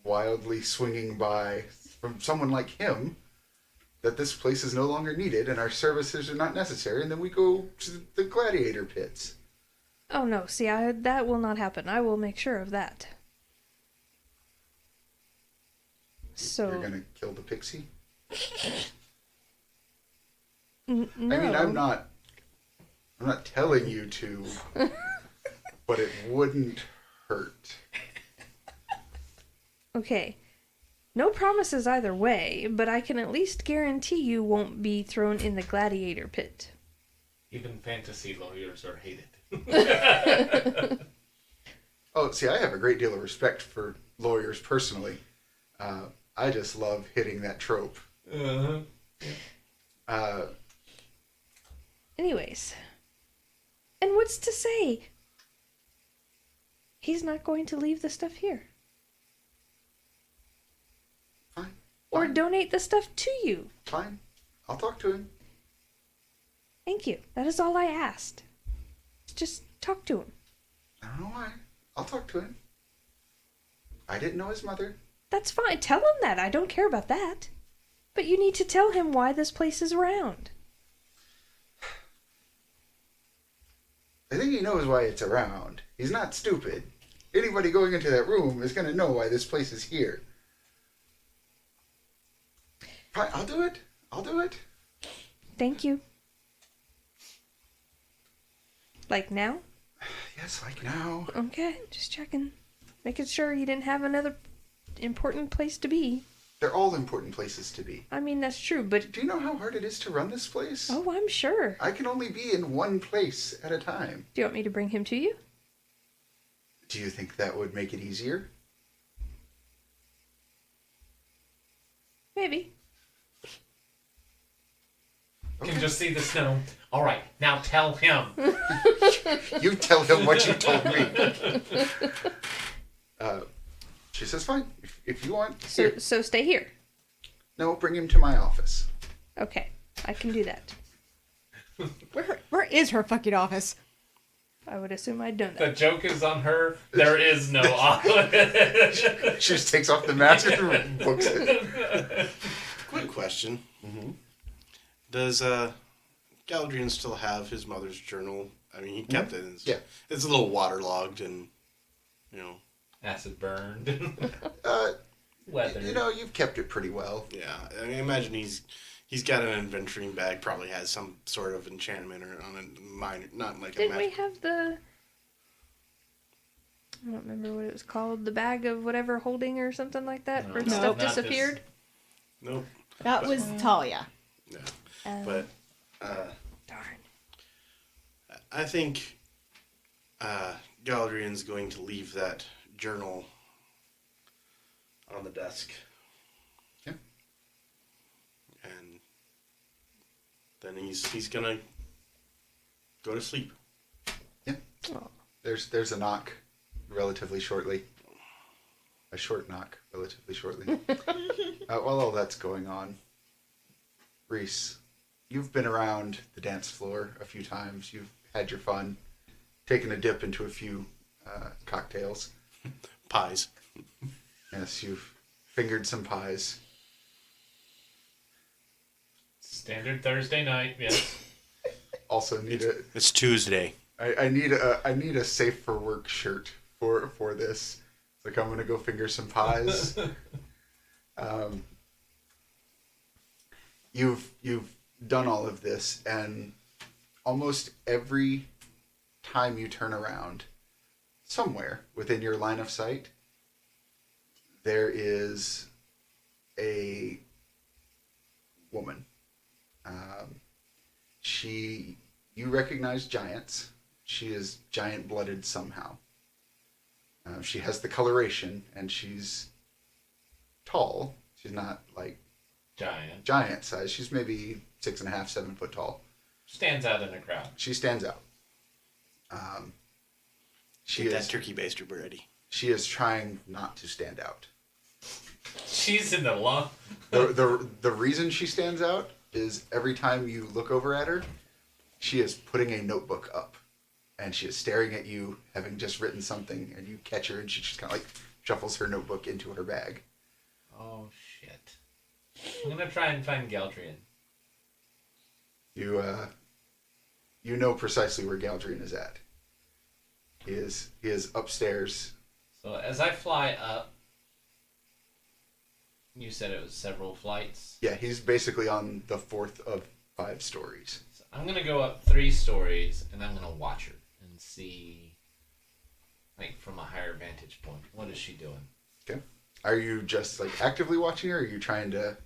wildly swinging by from someone like him, that this place is no longer needed and our services are not necessary, and then we go to the gladiator pits.
Oh no, see, that will not happen. I will make sure of that. So
You're gonna kill the pixie?
no.
I mean, I'm not telling you to, but it wouldn't hurt.
Okay. No promises either way, but I can at least guarantee you won't be thrown in the gladiator pit.
Even fantasy lawyers are hated.
Oh, see, I have a great deal of respect for lawyers personally. I just love hitting that trope.
Uh-huh.
Anyways. And what's to say? He's not going to leave the stuff here.
Fine.
Or
Fine.
donate the stuff to you.
Fine. I'll talk to him.
Thank you. That is all I asked. Just talk to him.
I don't know why. I'll talk to him. I didn't know his mother.
That's fine. Tell him that. I don't care about that. But you need to tell him why this place is around.
I think he knows why it's around. He's not stupid. Anybody going into that room is going to know why this place is here. Fine, I'll do it. I'll do it.
Thank you. Like now?
Yes, like now.
Okay, just checking. Making sure you didn't have another important place to be.
They're all important places to be.
I mean, that's true, but...
Do you know how hard it is to run this place?
Oh, I'm sure.
I can only be in one place at a time.
Do you want me to bring him to you?
Do you think that would make it easier?
Maybe.
can just see the snow. All right, now tell him.
You tell him what you told me. She says, fine. If you want. Here.
So stay here.
No, bring him to my office.
Okay, I can do that.
Where is her fucking office?
I would assume I'd done
The
that.
joke is on her. There is no office.
She just takes off the mask and books it.
Quick question.
Mm-hmm.
Does Galdrien still have his mother's journal? I mean, he kept it.
Yeah.
It's a little waterlogged and,
Acid burned. Weather.
You've kept it pretty well.
yeah. I mean, imagine he's got an adventuring bag, probably has some sort of enchantment or on a minor, not like a
Didn't we
magic.
have the... I don't remember what it was called. The bag of whatever holding or something like that?
No.
Where
No.
stuff
Not this.
disappeared?
Nope.
That was Talia.
No.
But...
But
Darn.
I think Galdrien's going to leave that journal on the desk.
Yeah.
And then he's gonna go to sleep.
Oh.
There's a knock relatively shortly. A short knock relatively shortly. While all that's going on, Rhys, you've been around the dance floor a few times. You've had your fun, taken a dip into a few cocktails.
Pies.
Yes, you've fingered some pies.
Standard Thursday night, yes.
Also need a
It's Tuesday.
I need a safe for work shirt for this. It's like I'm gonna go finger some pies. You've done all of this, and almost every time you turn around, somewhere within your line of sight, there is a woman. You recognize giants. She is giant-blooded somehow. She has the coloration, and she's tall. She's not like
Giant.
giant size. She's maybe 6.5, 7 foot tall.
Stands out in a crowd.
She stands out.
Get that turkey baster ready.
She is trying not to stand out.
She's in the long.
The reason she stands out is every time you look over at her, she is putting a notebook up, and she is staring at you, having just written something, and you catch her, and she just kind of like shuffles her notebook into her bag.
Oh shit! I'm gonna try and find Galdrien.
You know precisely where Galdrien is at. He is upstairs.
So as I fly up, you said it was several flights.
Yeah, he's basically on the 4th of 5 stories.
So I'm gonna go up 3 stories, and I'm gonna watch her and see, like from a higher vantage point, what is she doing?
Okay. Are you just like actively watching her, or are you trying to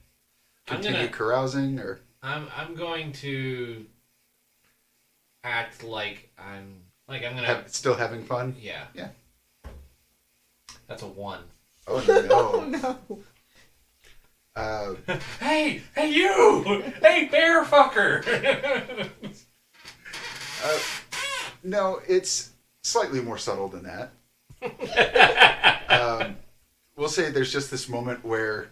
continue
gonna-
carousing, or?
I'm going to act like I'm gonna
Still having fun?
yeah.
Yeah.
That's a 1.
Oh no.
Oh no.
Hey you! Hey bear fucker!
No, it's slightly more subtle than that. We'll say there's just this moment where,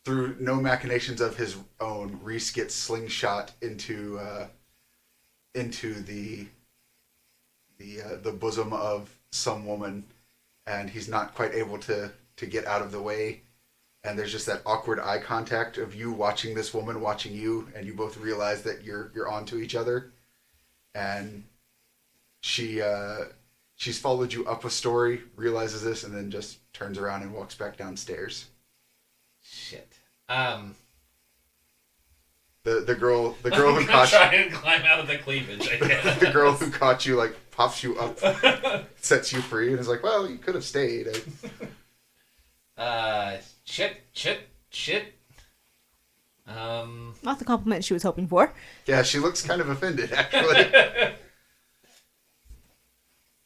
through no machinations of his own, Rhys gets slingshot into the bosom of some woman, and he's not quite able to get out of the way. And there's just that awkward eye contact of you watching this woman watching you, and you both realize that you're onto each other. And she's followed you up a story, realizes this, and then just turns around and walks back downstairs.
Shit.
The girl who
I'm gonna
caught
try and climb out of the cleavage, I guess.
the girl who caught you like pops you up, sets you free, and is like, well, you could have stayed.
Shit.
Not the compliment she was hoping for.
Yeah, she looks kind of offended actually.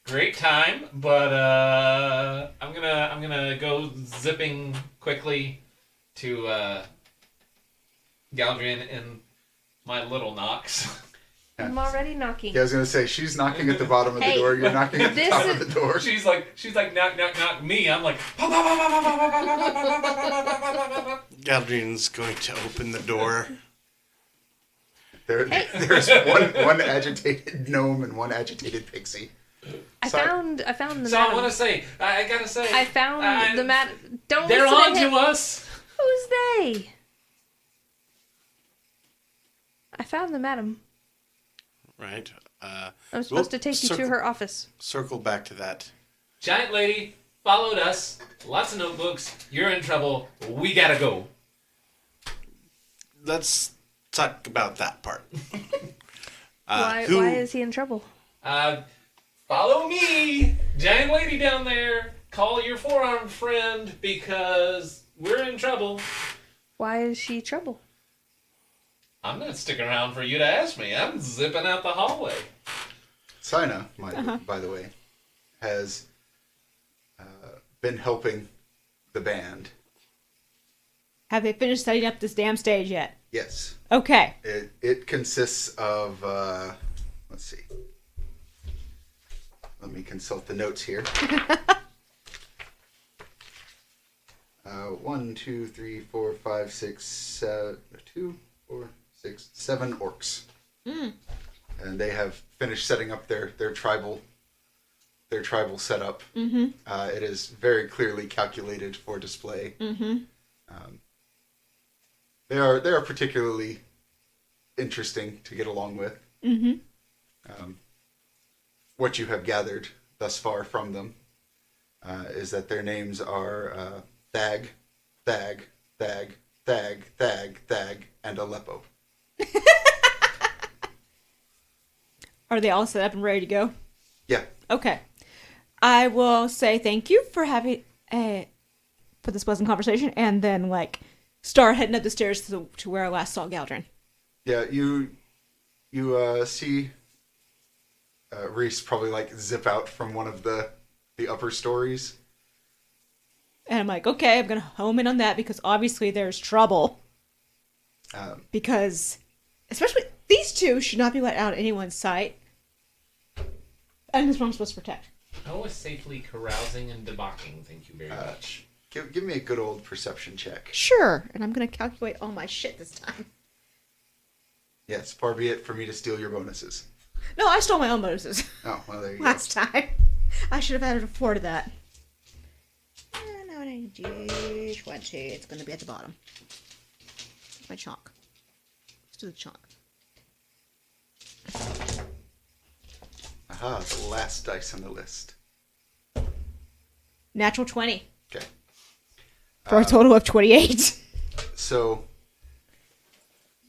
Great time, but I'm gonna go zipping quickly to Galdrien and my little knocks.
I'm already knocking.
Yeah, I was gonna say she's knocking at the bottom of the door. You're knocking at the
this
top
is-
of the door.
She's like knock knock knock me. I'm like
Galdrien's going to open the door.
There's one agitated gnome and one agitated pixie.
I found the
So I want
madam.
to say, I gotta say,
I found the madam. Don't
they're
listen
on
to him.
to us.
Who's they? I found the madam.
Right.
I'm supposed to take you to her office.
Circle back to that.
Giant lady followed us. Lots of notebooks. You're in trouble. We gotta go.
Let's talk about that part.
Why is he in trouble?
Follow me, giant lady down there. Call your four-armed friend because we're in trouble.
Why is she trouble?
I'm not sticking around for you to ask me. I'm zipping out the hallway.
Saiyna, by the way, has been helping the band.
Have they finished setting up this damn stage yet?
Yes.
Okay.
It consists of, let's see. Let me consult the notes here. 1, 2, 3, 4, 5, 6, 7, 2, 4, 6, 7 orcs. And they have finished setting up their tribal setup. It is very clearly calculated for display. They are particularly interesting to get along with. What you have gathered thus far from them is that their names are Thag, Thag, Thag, Thag, Thag, Thag, and Aleppo.
Are they all set up and ready to go?
Yeah.
Okay. I will say thank you for having for this pleasant conversation, and then start heading up the stairs to where I last saw Galdrien.
Yeah, you see Rhys probably zip out from one of the upper stories.
And I'm like, okay, I'm gonna home in on that because obviously there's trouble. Because especially these two should not be let out of anyone's sight. And this one I'm supposed to protect.
Always safely carousing and debauching. Thank you very much.
Give me a good old perception check.
Sure, and I'm gonna calculate all my shit this time.
Yes, far be it for me to steal your bonuses.
No, I stole my own bonuses
Oh, well, there you
last time. I should have added a 4 to that. Now I need D20. It's gonna be at the bottom. My chalk. Let's do the chalk.
Aha, the last dice on the list.
Natural 20.
Okay.
For a total of 28.
So,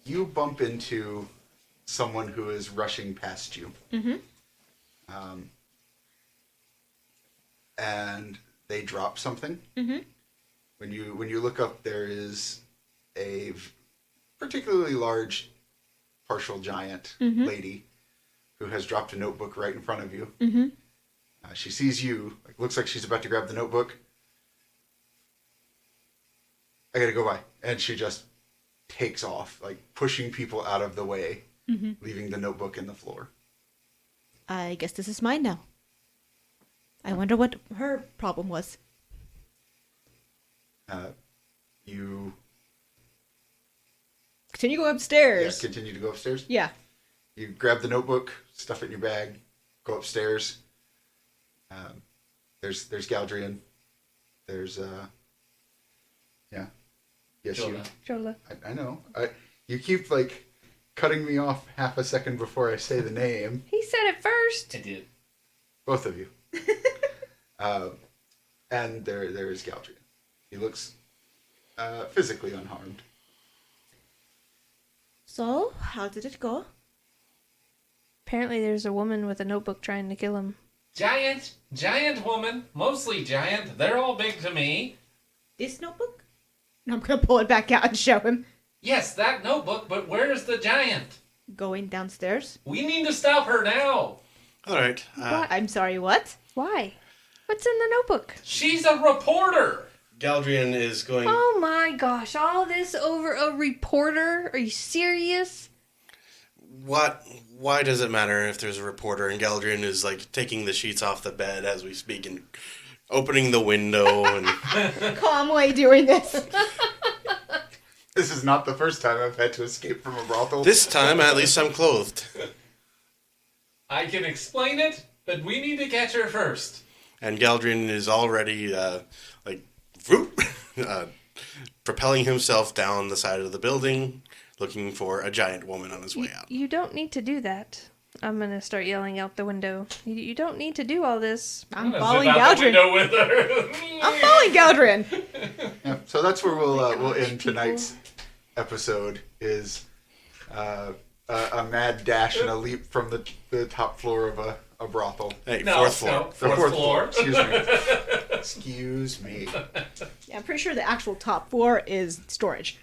you bump into someone who is rushing past you. And they drop something. When you look up, there is a particularly large partial giant lady who has dropped a notebook right in front of you. She sees you, looks like she's about to grab the notebook. I gotta go by. And she just takes off, pushing people out of the way, leaving the notebook in the floor.
I guess this is mine now. I wonder what her problem was.
You
Continue to go upstairs.
continue to go upstairs.
Yeah.
You grab the notebook, stuff it in your bag, go upstairs. There's Galdrien. There's yes,
Jola.
Jola.
I know. You keep cutting me off half a second before I say the name.
He said it first.
I did.
Both of you. And there is Galdrien. He looks physically unharmed.
So, how did it go?
Apparently there's a woman with a notebook trying to kill him.
Giant woman, mostly giant. They're all big to me.
This notebook? And I'm gonna pull it back out and show him.
Yes, that notebook, but where's the giant?
Going downstairs.
We need to stop her now.
All right.
I'm sorry, what?
Why? What's in the notebook?
She's a reporter.
Galdrien is going.
Oh my gosh, all this over a reporter? Are you serious?
Why does it matter if there's a reporter and Galdrien is like taking the sheets off the bed as we speak and opening the window and
Calmly doing this.
This is not the first time I've had to escape from a brothel.
this time at least I'm clothed.
I can explain it, but we need to catch her first.
And Galdrien is already whoop, propelling himself down the side of the building, looking for a giant woman on his way out.
You don't need to do that. I'm gonna start yelling out the window. You don't need to do all this.
I'm
Zip
following
out the
Galdrien.
window with her.
I'm following Galdrien.
Yeah, so that's where we'll end tonight's episode. Is a mad dash and a leap from the top floor of a brothel.
Hey,
No,
fourth floor.
no,
The
fourth floor.
Excuse me. Excuse me.
Yeah, I'm pretty sure the actual top floor is storage.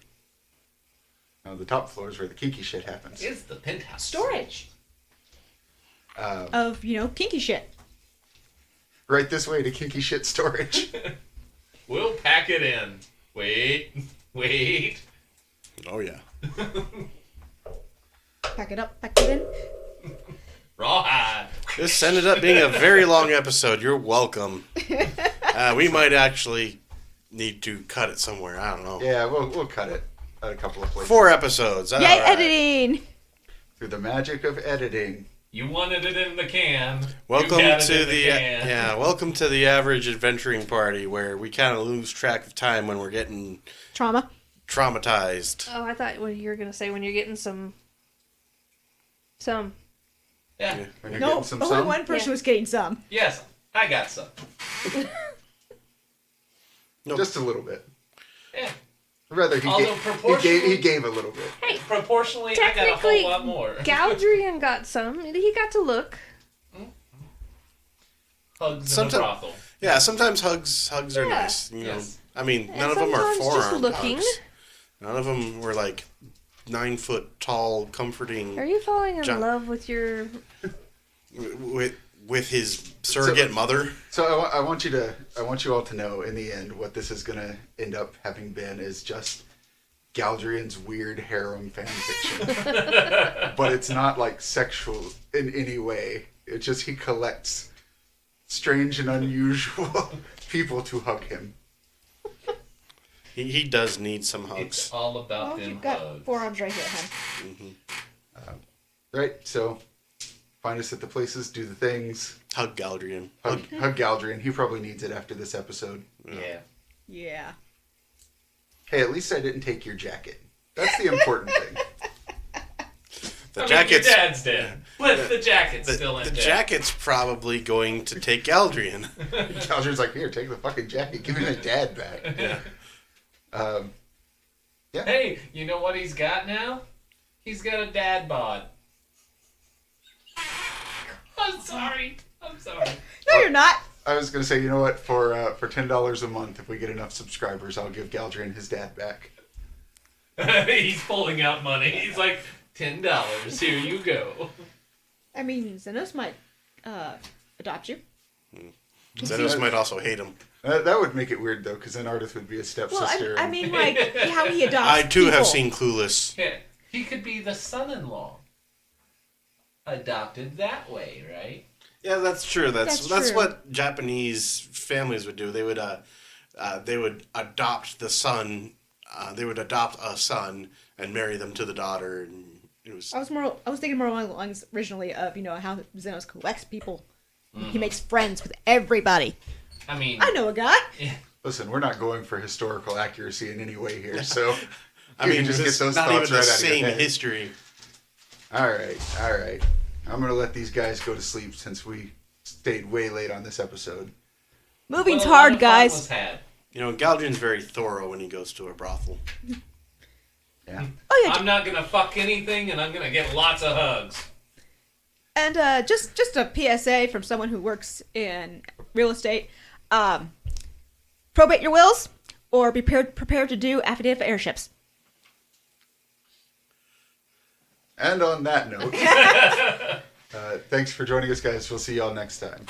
No, the top floor is where the kinky shit happens.
It's the penthouse.
Storage. Of, kinky shit.
Right this way to kinky shit storage.
We'll pack it in. Wait.
Oh yeah.
Pack it up, pack it in.
Rawhide.
This ended up being a very long episode. You're welcome. We might actually need to cut it somewhere. I don't know.
Yeah, we'll cut it at a couple of places.
4 episodes. All
Yay,
right.
editing!
Through the magic of editing.
You wanted it in the can.
Welcome
You got it
to
in the can.
welcome to the average adventuring party where we kind of lose track of time when we're getting
Trauma.
traumatized.
Oh, I thought what you were gonna say when you're getting some.
Yeah.
When you're
No,
getting some
only
sun.
one person
Yeah.
was getting some.
Yes, I got some.
No.
Just a little bit.
Yeah.
Rather, he
Although
gave,
proportionally-
he gave a little bit.
Hey,
Proportionally, I got a
technically,
whole lot more.
Galdrien got some. He got to look.
Hugs in
Sometimes-
a brothel.
Yeah, sometimes hugs are
Yeah.
nice.
Yes.
I mean,
And
none of them are
sometimes just
forearm
looking.
hugs. None of them were like 9 foot tall, comforting.
Are you falling in
John-
love with your?
With his surrogate mother.
So I want you all to know in the end what this is going to end up having been is just Galdrien's weird harem fan fiction. But it's not like sexual in any way. It's just he collects strange and unusual people to hug him.
He does need some hugs.
It's all about
Well,
them
you've got
hugs.
forearms right here, hon.
Right? So find us at the places, do the things.
Hug Galdrien.
Hug Galdrien. He probably needs it after this episode.
Yeah.
Yeah.
Hey, at least I didn't take your jacket. That's the important thing.
The
I
jacket's
mean, your dad's dead, but the jacket's still in
the
there.
jacket's probably going to take Galdrien.
Galdrien's like, here, take the fucking jacket. Give me my dad back.
Yeah.
Hey, you know what he's got now? He's got a dad bod. I'm sorry.
No, you're not.
I was gonna say, you know what? For $10 a month, if we get enough subscribers, I'll give Galdrien his dad back.
He's pulling out money. He's like, $10. Here you go.
I mean, Xenos might adopt you.
Xenos might also hate him.
That would make it weird though, because then Ardith would be a
Well,
stepsister.
I mean, like, how he adopts
I too have
people.
seen Clueless.
Yeah, he could be the son-in-law. Adopted that way, right?
Yeah, that's true. That's
That's true.
what Japanese families would do. They would adopt the son. They would adopt a son and marry them to the daughter. And it was
I was thinking more along the lines originally of how Xenos collects people. He makes friends with everybody.
I mean,
I know a guy.
Listen, we're not going for historical accuracy in any way here, so
I
you
mean,
can just
it's
get those
not
thoughts
even
right
the
out of your
same
head.
history.
All right. I'm gonna let these guys go to sleep since we stayed way late on this episode.
Moving's
well, a lot
hard,
of fun
guys.
was had.
Galdrien's very thorough when he goes to a brothel.
Yeah.
Oh yeah,
I'm not gonna fuck anything, and I'm gonna get lots of hugs.
and just a PSA from someone who works in real estate: probate your wills, or be prepared to do affidavit for airships.
And on that note, thanks for joining us, guys. We'll see y'all next time.